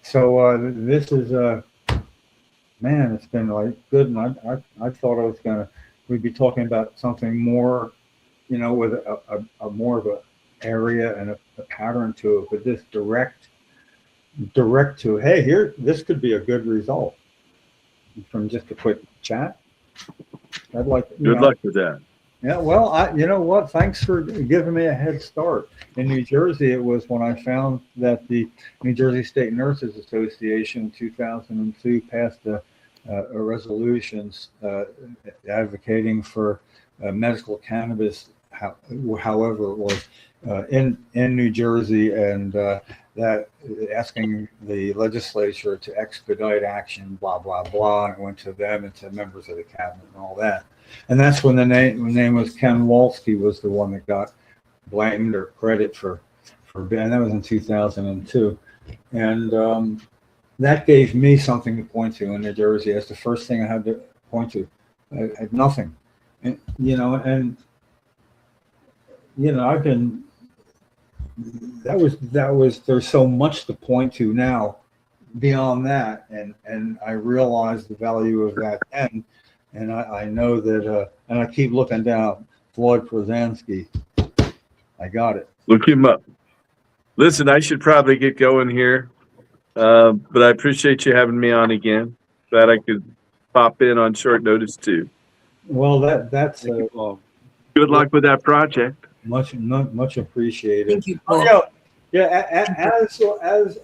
So this is man, it's been like good, and I thought we'd be talking about something more, you know, with a more of a area and a pattern to it, but this direct to, hey, here, this could be a good result from just a quick chat. I'd like, Good luck with that. Yeah, well, you know what? Thanks for giving me a head start. In New Jersey, it was when I found that the New Jersey State Nurses Association in 2002 passed a resolutions advocating for medical cannabis, however it was, in New Jersey, and that asking the legislature to expedite action, blah, blah, blah, and it went to them and to members of the cabinet and all that. And that's when the name was Ken Walski was the one that got blamed or credit for and that was in 2002. And that gave me something to point to in New Jersey. That's the first thing I had to point to. I had nothing. And, I've been, that was, there's so much to point to now beyond that. And I realized the value of that then. And I know that, and I keep looking down, Floyd Brzezinski. I got it. Look him up. Listen, I should probably get going here, but I appreciate you having me on again. Glad I could pop in on short notice too. Well, that's good luck with that project. Much appreciated. Thank you, Paul.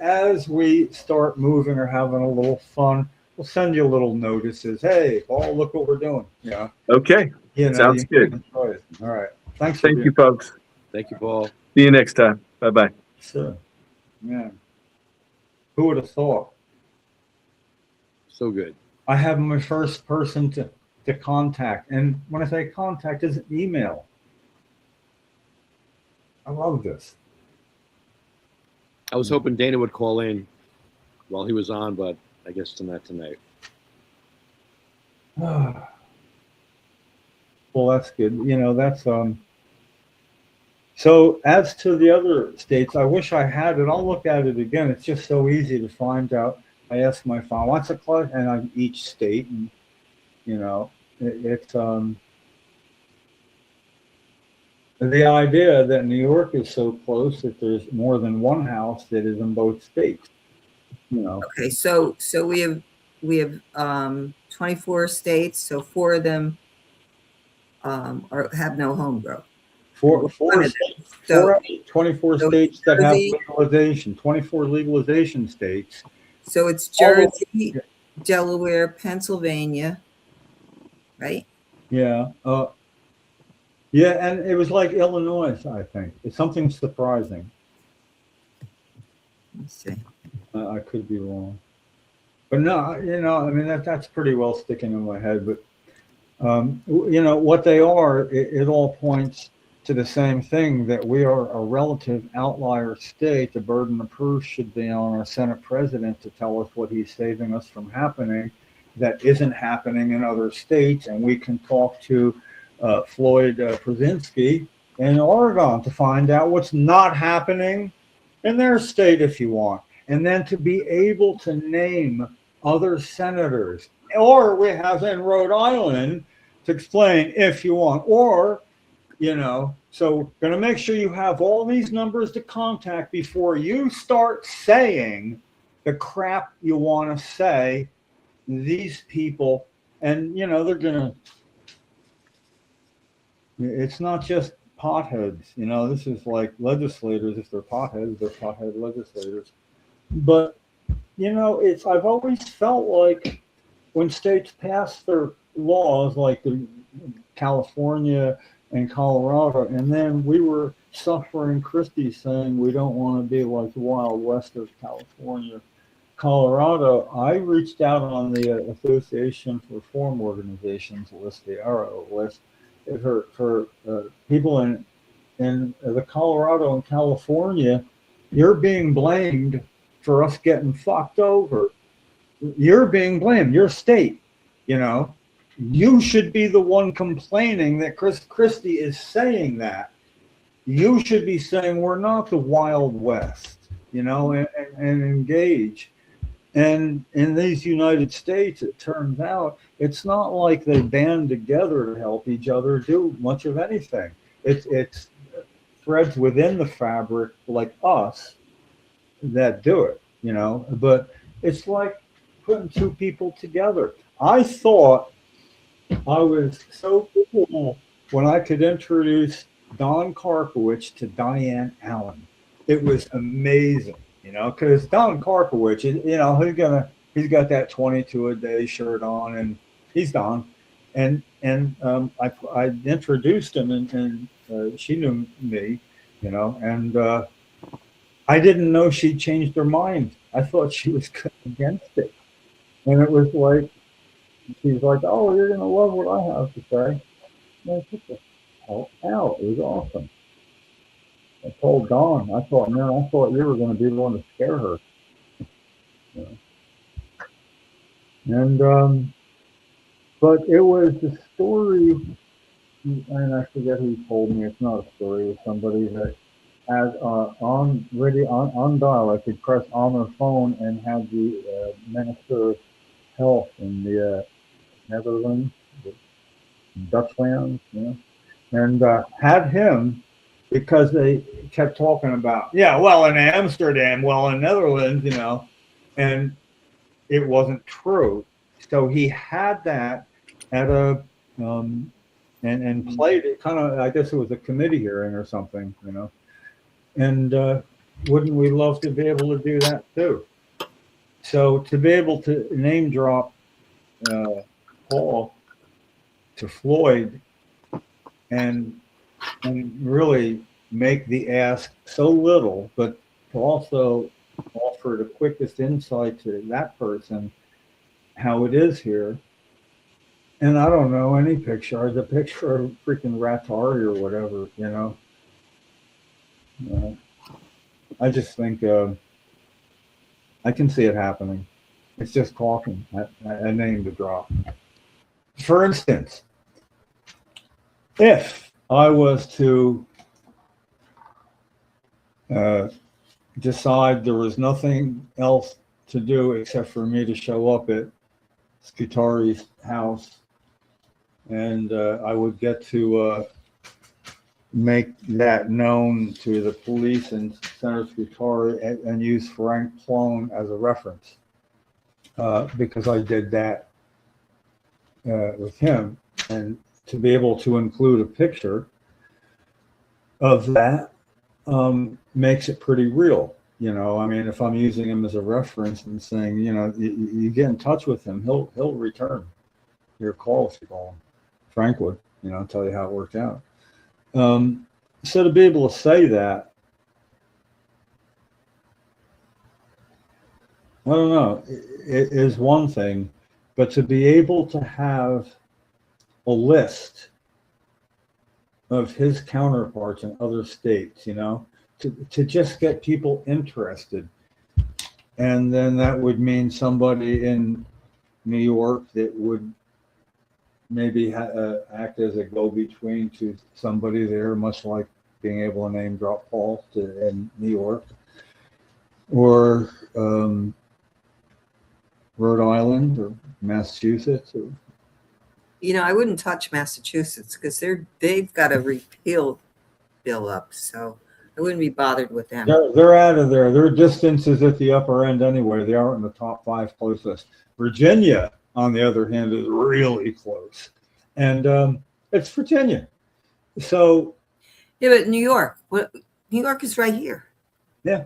As we start moving or having a little fun, we'll send you little notices. Hey, Paul, look what we're doing. Yeah. Okay. Sounds good. All right. Thanks. Thank you, folks. Thank you, Paul. See you next time. Bye-bye. Sure. Man, who would have thought? So good. I have my first person to contact. And when I say contact, it's an email. I love this. I was hoping Dana would call in while he was on, but I guess not tonight. Well, that's good. That's so as to the other states, I wish I had it. I'll look at it again. It's just so easy to find out. I ask my phone, what's the class? And I'm each state, and it's the idea that New York is so close that there's more than one house that is in both states. Okay, so we have 24 states, so 4 of them have no home grow. 24 states that have legalization. 24 legalization states. So it's Jersey, Delaware, Pennsylvania, right? Yeah. Yeah, and it was like Illinois, I think. It's something surprising. Let's see. I could be wrong. But no, I mean, that's pretty well sticking in my head. But What they are, it all points to the same thing, that we are a relative outlier state. The burden of proof should be on our Senate president to tell us what he's saving us from happening that isn't happening in other states. And we can talk to Floyd Przinsky in Oregon to find out what's not happening in their state if you want. And then to be able to name other senators, or we have in Rhode Island to explain if you want, or so going to make sure you have all these numbers to contact before you start saying the crap you want to say. These people, and they're going to, it's not just potheads, this is like legislators. If they're potheads, they're pothead legislators. But, I've always felt like when states pass their laws, like the California and Colorado, and then we were suffering Christie saying we don't want to be like the Wild West of California, Colorado. I reached out on the Association for Reform Organizations list, the ARO list, for people in the Colorado and California. You're being blamed for us getting fucked over. You're being blamed, your state, You should be the one complaining that Christie is saying that. You should be saying we're not the Wild West, and engage. And in these United States, it turns out it's not like they band together to help each other do much of anything. It's threads within the fabric like us that do it, But it's like putting two people together. I thought I was so cool when I could introduce Don Karpowicz to Diane Allen. It was amazing, because Don Karpowicz, he's got that 22 a day shirt on, and he's Don. And I introduced him, and she knew me, and I didn't know she changed her mind. I thought she was against it. And it was like, she's like, oh, you're going to love what I have to say. And I took the hell out. It was awesome. I told Dawn, I thought you were going to be the one to scare her. And, but it was the story, and I forget who told me. It's not a story. It was somebody that had on dial. I could press on their phone and have the Minister of Health in the Netherlands, Dutchland, and had him, because they kept talking about, in Amsterdam, in Netherlands, and it wasn't true. So he had that at a and played it kind of, I guess it was a committee hearing or something, and wouldn't we love to be able to do that too? So to be able to name drop Paul to Floyd and really make the ask so little, but to also offer the quickest insight to that person, how it is here. And I don't know any picture, the picture of freaking Rattari or whatever, I just think I can see it happening. It's just talking, a name to drop. For instance, if I was to decide there was nothing else to do except for me to show up at Scutari's house, and I would get to make that known to the police and Senator Scutari and use Frank Plone as a reference, because I did that with him, and to be able to include a picture of that makes it pretty real. I mean, if I'm using him as a reference and saying, you get in touch with him, he'll return your call if you call him. Frank would, tell you how it worked out. So to be able to say that, I don't know, it is one thing, but to be able to have a list of his counterparts in other states, to just get people interested. And then that would mean somebody in New York that would maybe act as a go-between to somebody there, much like being able to name drop Paul in New York, or Rhode Island or Massachusetts. Or, I wouldn't touch Massachusetts because they've got a repeal bill up, so I wouldn't be bothered with them. They're out of there. Their distance is at the upper end anyway. They aren't in the top 5 closest. Virginia, on the other hand, is really close, and it's Virginia. So, yeah, but New York is right here. Yeah.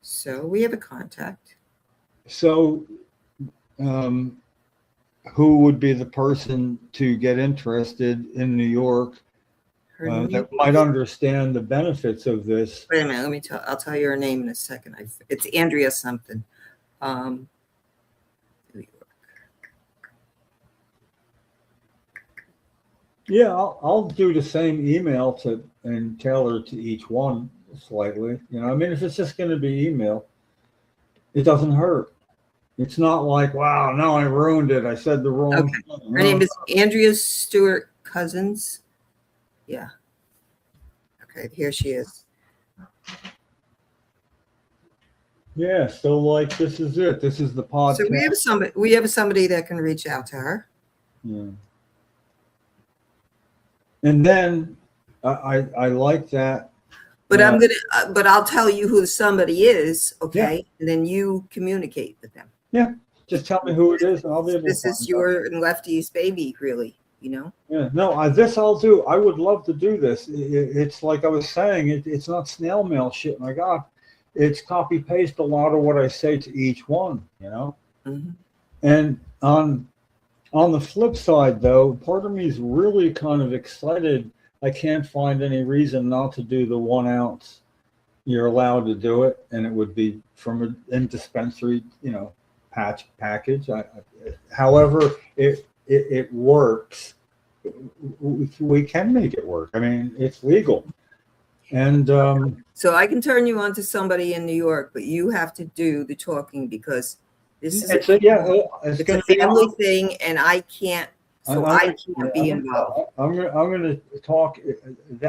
So we have a contact. So, who would be the person to get interested in New York that might understand the benefits of this? Wait a minute. I'll tell you her name in a second. It's Andrea something. New York. Yeah, I'll do the same email and tailor to each one slightly. If it's just going to be email, it doesn't hurt. It's not like, wow, now I ruined it. I said the wrong thing. Her name is Andrea Stewart Cousins. Yeah. Okay, here she is. Yeah, so like this is it. This is the podcast. So we have somebody that can reach out to her. Yeah. And then I like that. But but I'll tell you who somebody is, okay? Yeah. And then you communicate with them. Yeah, just tell me who it is, and I'll be able. This is your and Lefty's baby, really. Yeah, no, this I'll do. I would love to do this. It's like I was saying, it's not snail mail shit. My God, it's copy paste a lot of what I say to each one. Mm-hmm. And on the flip side, though, part of me is really kind of excited. I can't find any reason not to do the 1 ounce. You're allowed to do it, and it would be from an indispensary, package. However, it works. We can make it work. I mean, it's legal. And so I can turn you on to somebody in New York, but you have to do the talking because this is it's a family thing, and I can't. So I can't be involved. I'm going to talk.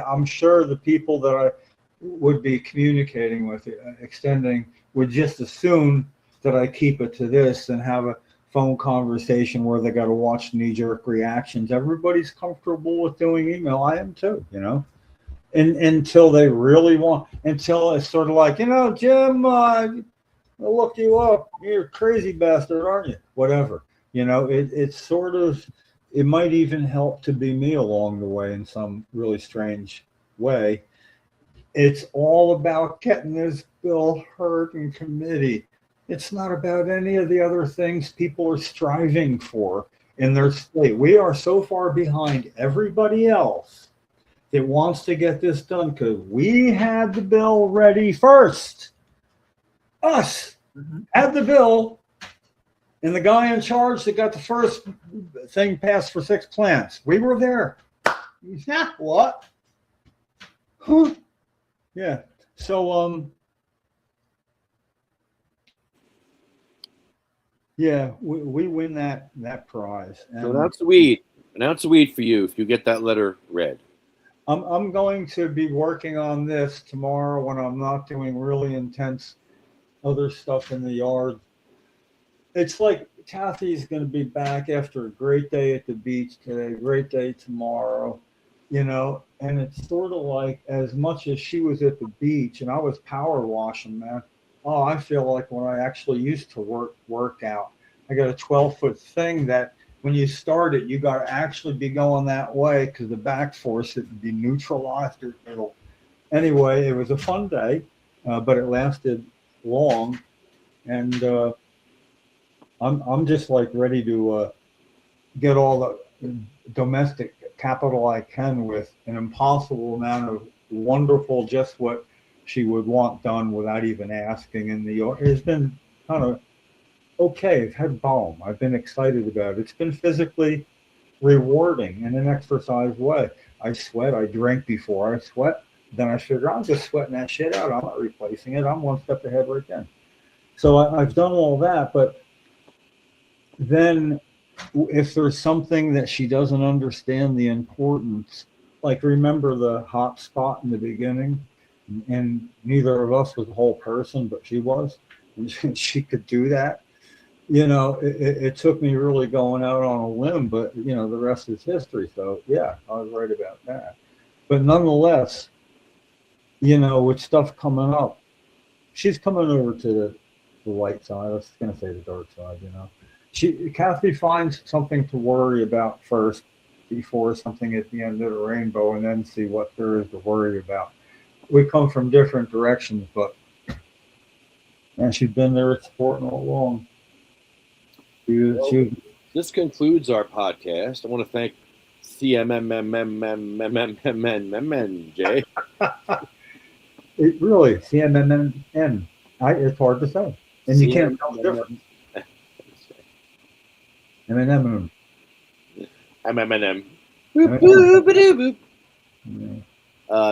I'm sure the people that I would be communicating with, extending, would just assume that I keep it to this and have a phone conversation where they got to watch knee-jerk reactions. Everybody's comfortable with doing email. I am too, and until they really want, until it's sort of like, Jim, I looked you up. You're a crazy bastard, aren't you? Whatever. It's sort of, it might even help to be me along the way in some really strange way. It's all about getting this bill heard in committee. It's not about any of the other things people are striving for in their state. We are so far behind everybody else that wants to get this done because we had the bill ready first. Us had the bill, and the guy in charge that got the first thing passed for 6 plants. We were there. Yeah, what? Huh? Yeah. So, yeah, we win that prize. And so announce the weed. Announce the weed for you if you get that letter read. I'm going to be working on this tomorrow when I'm not doing really intense other stuff in the yard. It's like Kathy's going to be back after a great day at the beach today, great day tomorrow, and it's sort of like as much as she was at the beach and I was power washing, man. Oh, I feel like when I actually used to work out, I got a 12-foot thing that when you start it, you got to actually be going that way because the back force, it would be neutralized. Anyway, it was a fun day, but it lasted long. And I'm just like ready to get all the domestic capital I can with an impossible amount of wonderful, just what she would want done without even asking in New York. It's been kind of okay. I've had balm. I've been excited about it. It's been physically rewarding in an exercise way. I sweat, I drink before I sweat. Then I figure I'm just sweating that shit out. I'm not replacing it. I'm one step ahead right then. So I've done all that, but then if there's something that she doesn't understand the importance, like remember the hot spot in the beginning, and neither of us was a whole person, but she was, and she could do that. It took me really going out on a limb, but the rest is history. So yeah, I was right about that. But nonetheless, with stuff coming up, she's coming over to the light side. I was going to say the dark side. Kathy finds something to worry about first before something at the end of the rainbow, and then see what there is to worry about. We come from different directions, but and she's been there supporting all along. This concludes our podcast. I want to thank CMMMMMMMMJ. It really, CMMMN. It's hard to say. And you can't tell the difference. M&M.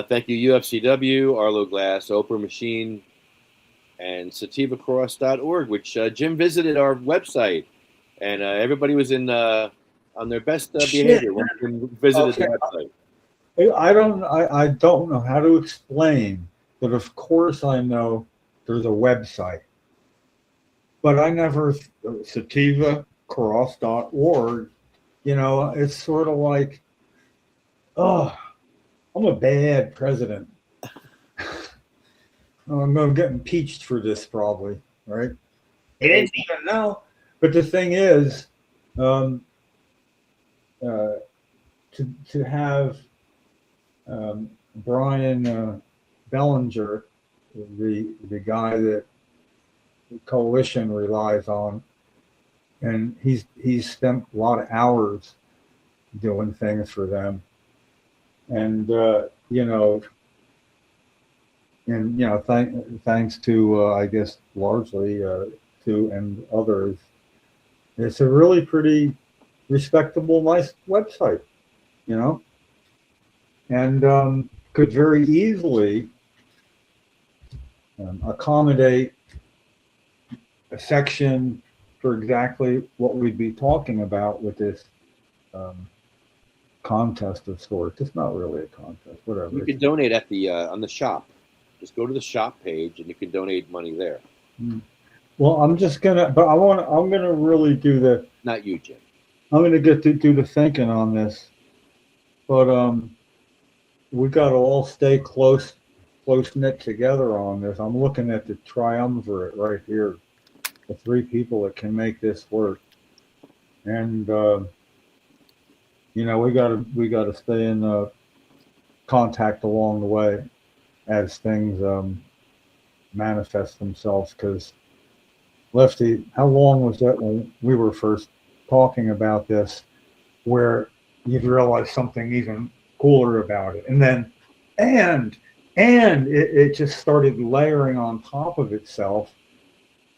Thank you, UFCW, Arlo Glass, Oprah Machine, and sativacross.org, which Jim visited our website, and everybody was on their best behavior when Jim visited the website. I don't know how to explain, but of course I know there's a website, but I never sativacross.org. It's sort of like, oh, I'm a bad president. I'm going to get impeached for this probably, right? He didn't even know. But the thing is, to have Brian Bellinger, the guy that the coalition relies on, and he's spent a lot of hours doing things for them, and thanks to I guess largely to and others, it's a really pretty respectable, nice website, and could very easily accommodate a section for exactly what we'd be talking about with this contest of sorts. It's not really a contest, whatever. You can donate at the on the shop. Just go to the shop page and you can donate money there. Well, I'm gonna really do the. Not you, Jim. I'm gonna get to do the thinking on this, but we got to all stay close knit together on this. I'm looking at the triumvirate right here, the three people that can make this work, and we got to stay in contact along the way as things manifest themselves. Because Lefty, how long was that when we were first talking about this, where you'd realize something even cooler about it, and then and it just started layering on top of itself,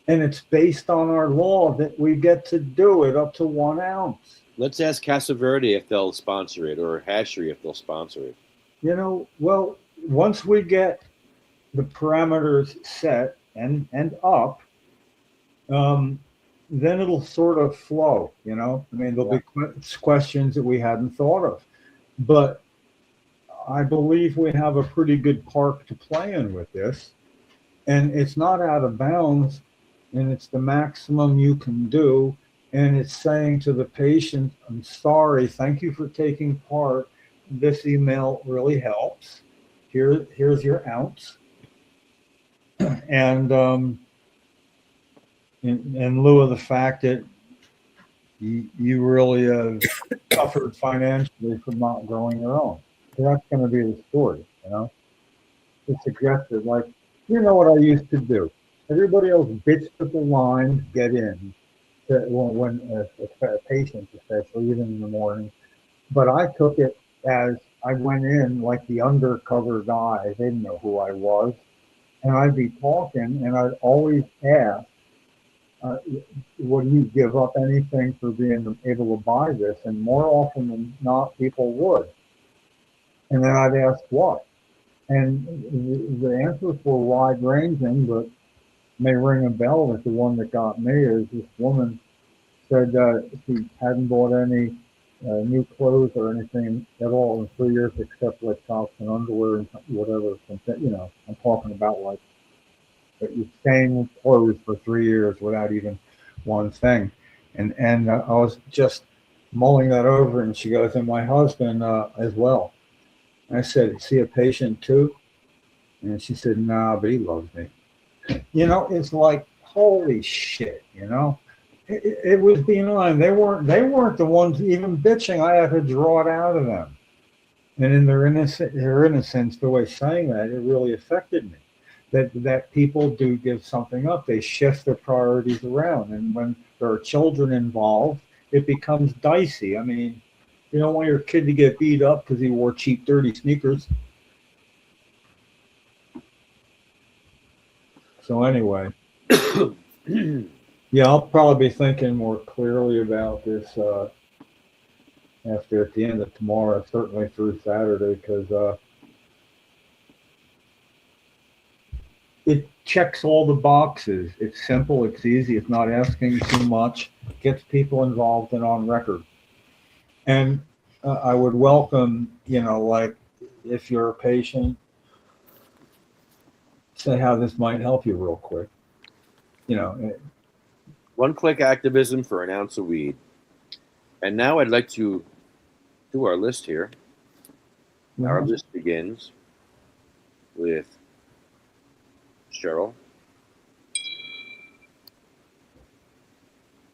and it's based on our law that we get to do it up to 1 ounce. Let's ask Casa Verde if they'll sponsor it, or Hashery if they'll sponsor it. Well, once we get the parameters set and up, then it'll sort of flow, there'll be questions that we hadn't thought of, but I believe we have a pretty good park to play in with this, and it's not out of bounds, and it's the maximum you can do, and it's saying to the patient, I'm sorry, thank you for taking part. This email really helps. Here's your ounce. And in lieu of the fact that you really have suffered financially from not growing your own. So that's going to be the story, It's suggested, like, what I used to do. Everybody else bitched at the line, get in, when a patient, especially, even in the morning. But I took it as I went in like the undercover guy. They didn't know who I was. And I'd be talking, and I'd always ask, would you give up anything for being able to buy this? And more often than not, people would. And then I'd ask what? And the answers were wide ranging, but may ring a bell that the one that got me is this woman said she hadn't bought any new clothes or anything at all in 3 years except like socks and underwear and whatever. You know, I'm talking about like the same clothes for 3 years without even one thing. And I was just mulling that over, and she goes, and my husband as well. I said, is he a patient too? And she said, nah, but he loves me. You know, it's like, holy shit, you know? It was benign. They weren't the ones even bitching. I had to draw it out of them. And in their innocence, the way saying that, it really affected me. That people do give something up. They shift their priorities around. And when there are children involved, it becomes dicey. I mean, you don't want your kid to get beat up because he wore cheap, dirty sneakers. So anyway, yeah, I'll probably be thinking more clearly about this after at the end of tomorrow, certainly through Saturday, because it checks all the boxes. It's simple, it's easy, it's not asking too much, gets people involved and on record. And I would welcome, you know, like if you're a patient, say how this might help you real quick. You know, One-click activism for an ounce of weed. And now I'd like to do our list here. Our list begins with Cheryl.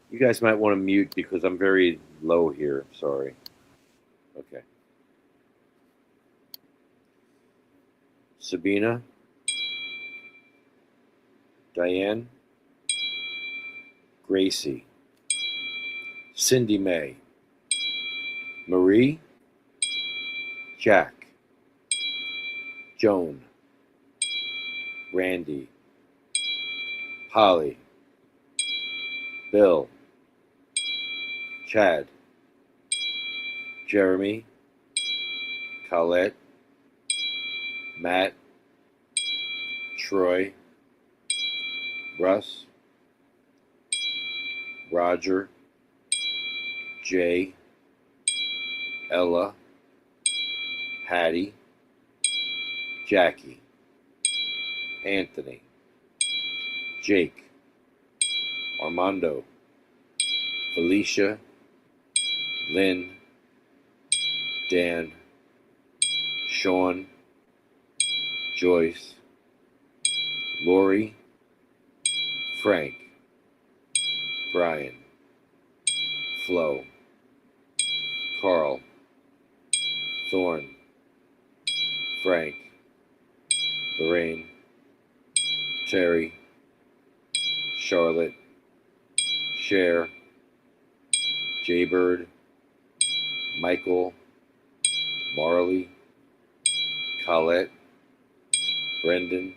You guys might want to mute because I'm very low here. Sorry. Okay. Sabina. Diane. Gracie. Cindy May. Marie. Jack. Joan. Randy. Holly. Bill. Chad. Jeremy. Colette. Matt. Troy. Russ. Roger. Jay. Ella. Hattie. Jackie. Anthony. Jake. Armando. Felicia. Lynn. Dan. Sean. Joyce. Lori. Frank. Brian. Flo. Carl. Thorne. Frank. Lorraine. Terry. Charlotte. Cher. Jaybird. Michael. Marley. Colette. Brendan.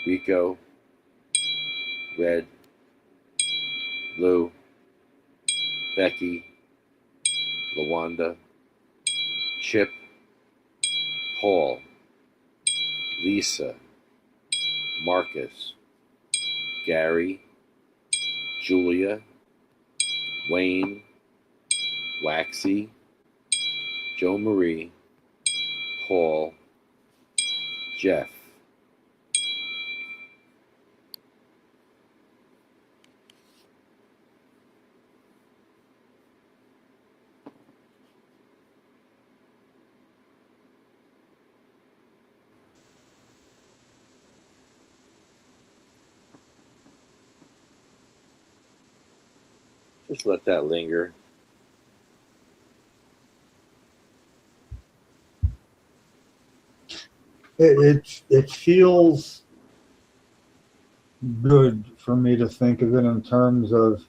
Rico. Red. Lou. Becky. Lawanda. Chip. Paul. Lisa. Marcus. Gary. Julia. Wayne. Waxy. Joe Marie. Paul. Jeff. Just let that linger. It feels good for me to think of it in terms of,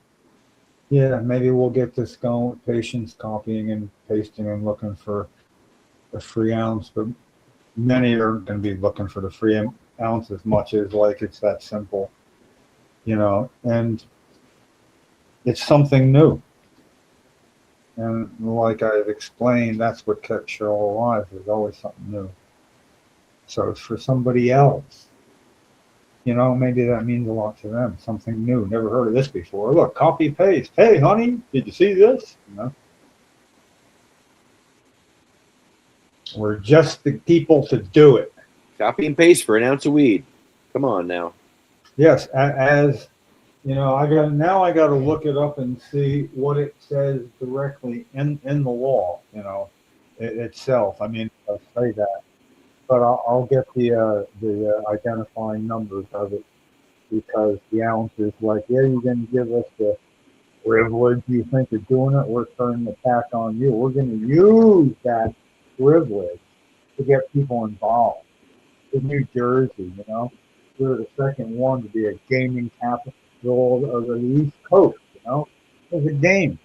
yeah, maybe we'll get this going with patients copying and pasting and looking for a free ounce, but many are going to be looking for the free ounce as much as like it's that simple. and it's something new. And like I've explained, that's what kept Cheryl alive. There's always something new. So it's for somebody else. Maybe that means a lot to them. Something new. Never heard of this before. Look, copy paste. Hey, honey, did you see this? We're just the people to do it. Copy and paste for an ounce of weed. Come on now. Yes, as I got to look it up and see what it says directly in the law. Itself. I mean, I'll say that, but I'll get the identifying numbers of it, because the ounce is like, yeah, you're going to give us the privilege. You think you're doing it? We're turning the tack on you. We're going to use that privilege to get people involved. In New Jersey, we're the second one to be a gaming capital of the East Coast. It's a game.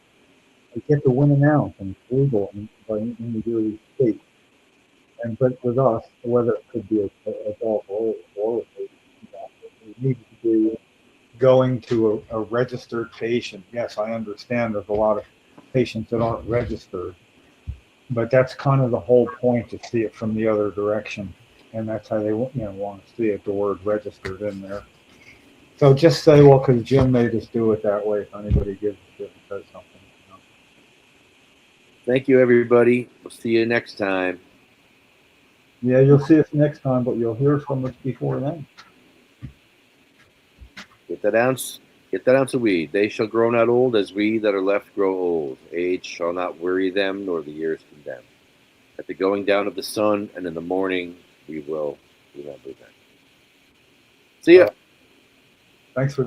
They get to win an ounce, and it's legal in New Jersey state. But with us, whether it could be adult or it needs to be going to a registered patient. Yes, I understand there's a lot of patients that aren't registered, but that's kind of the whole point, to see it from the other direction. And that's how they want to see it, the word registered in there. So just say, well, because Jim made us do it that way, if anybody gives a shit and says something. Thank you, everybody. We'll see you next time. Yeah, you'll see us next time, but you'll hear from us before then. Get that ounce of weed. They shall grow not old, as we that are left grow old. Age shall not weary them, nor the years condemn. At the going down of the sun, and in the morning we will remember them. See ya. Thanks for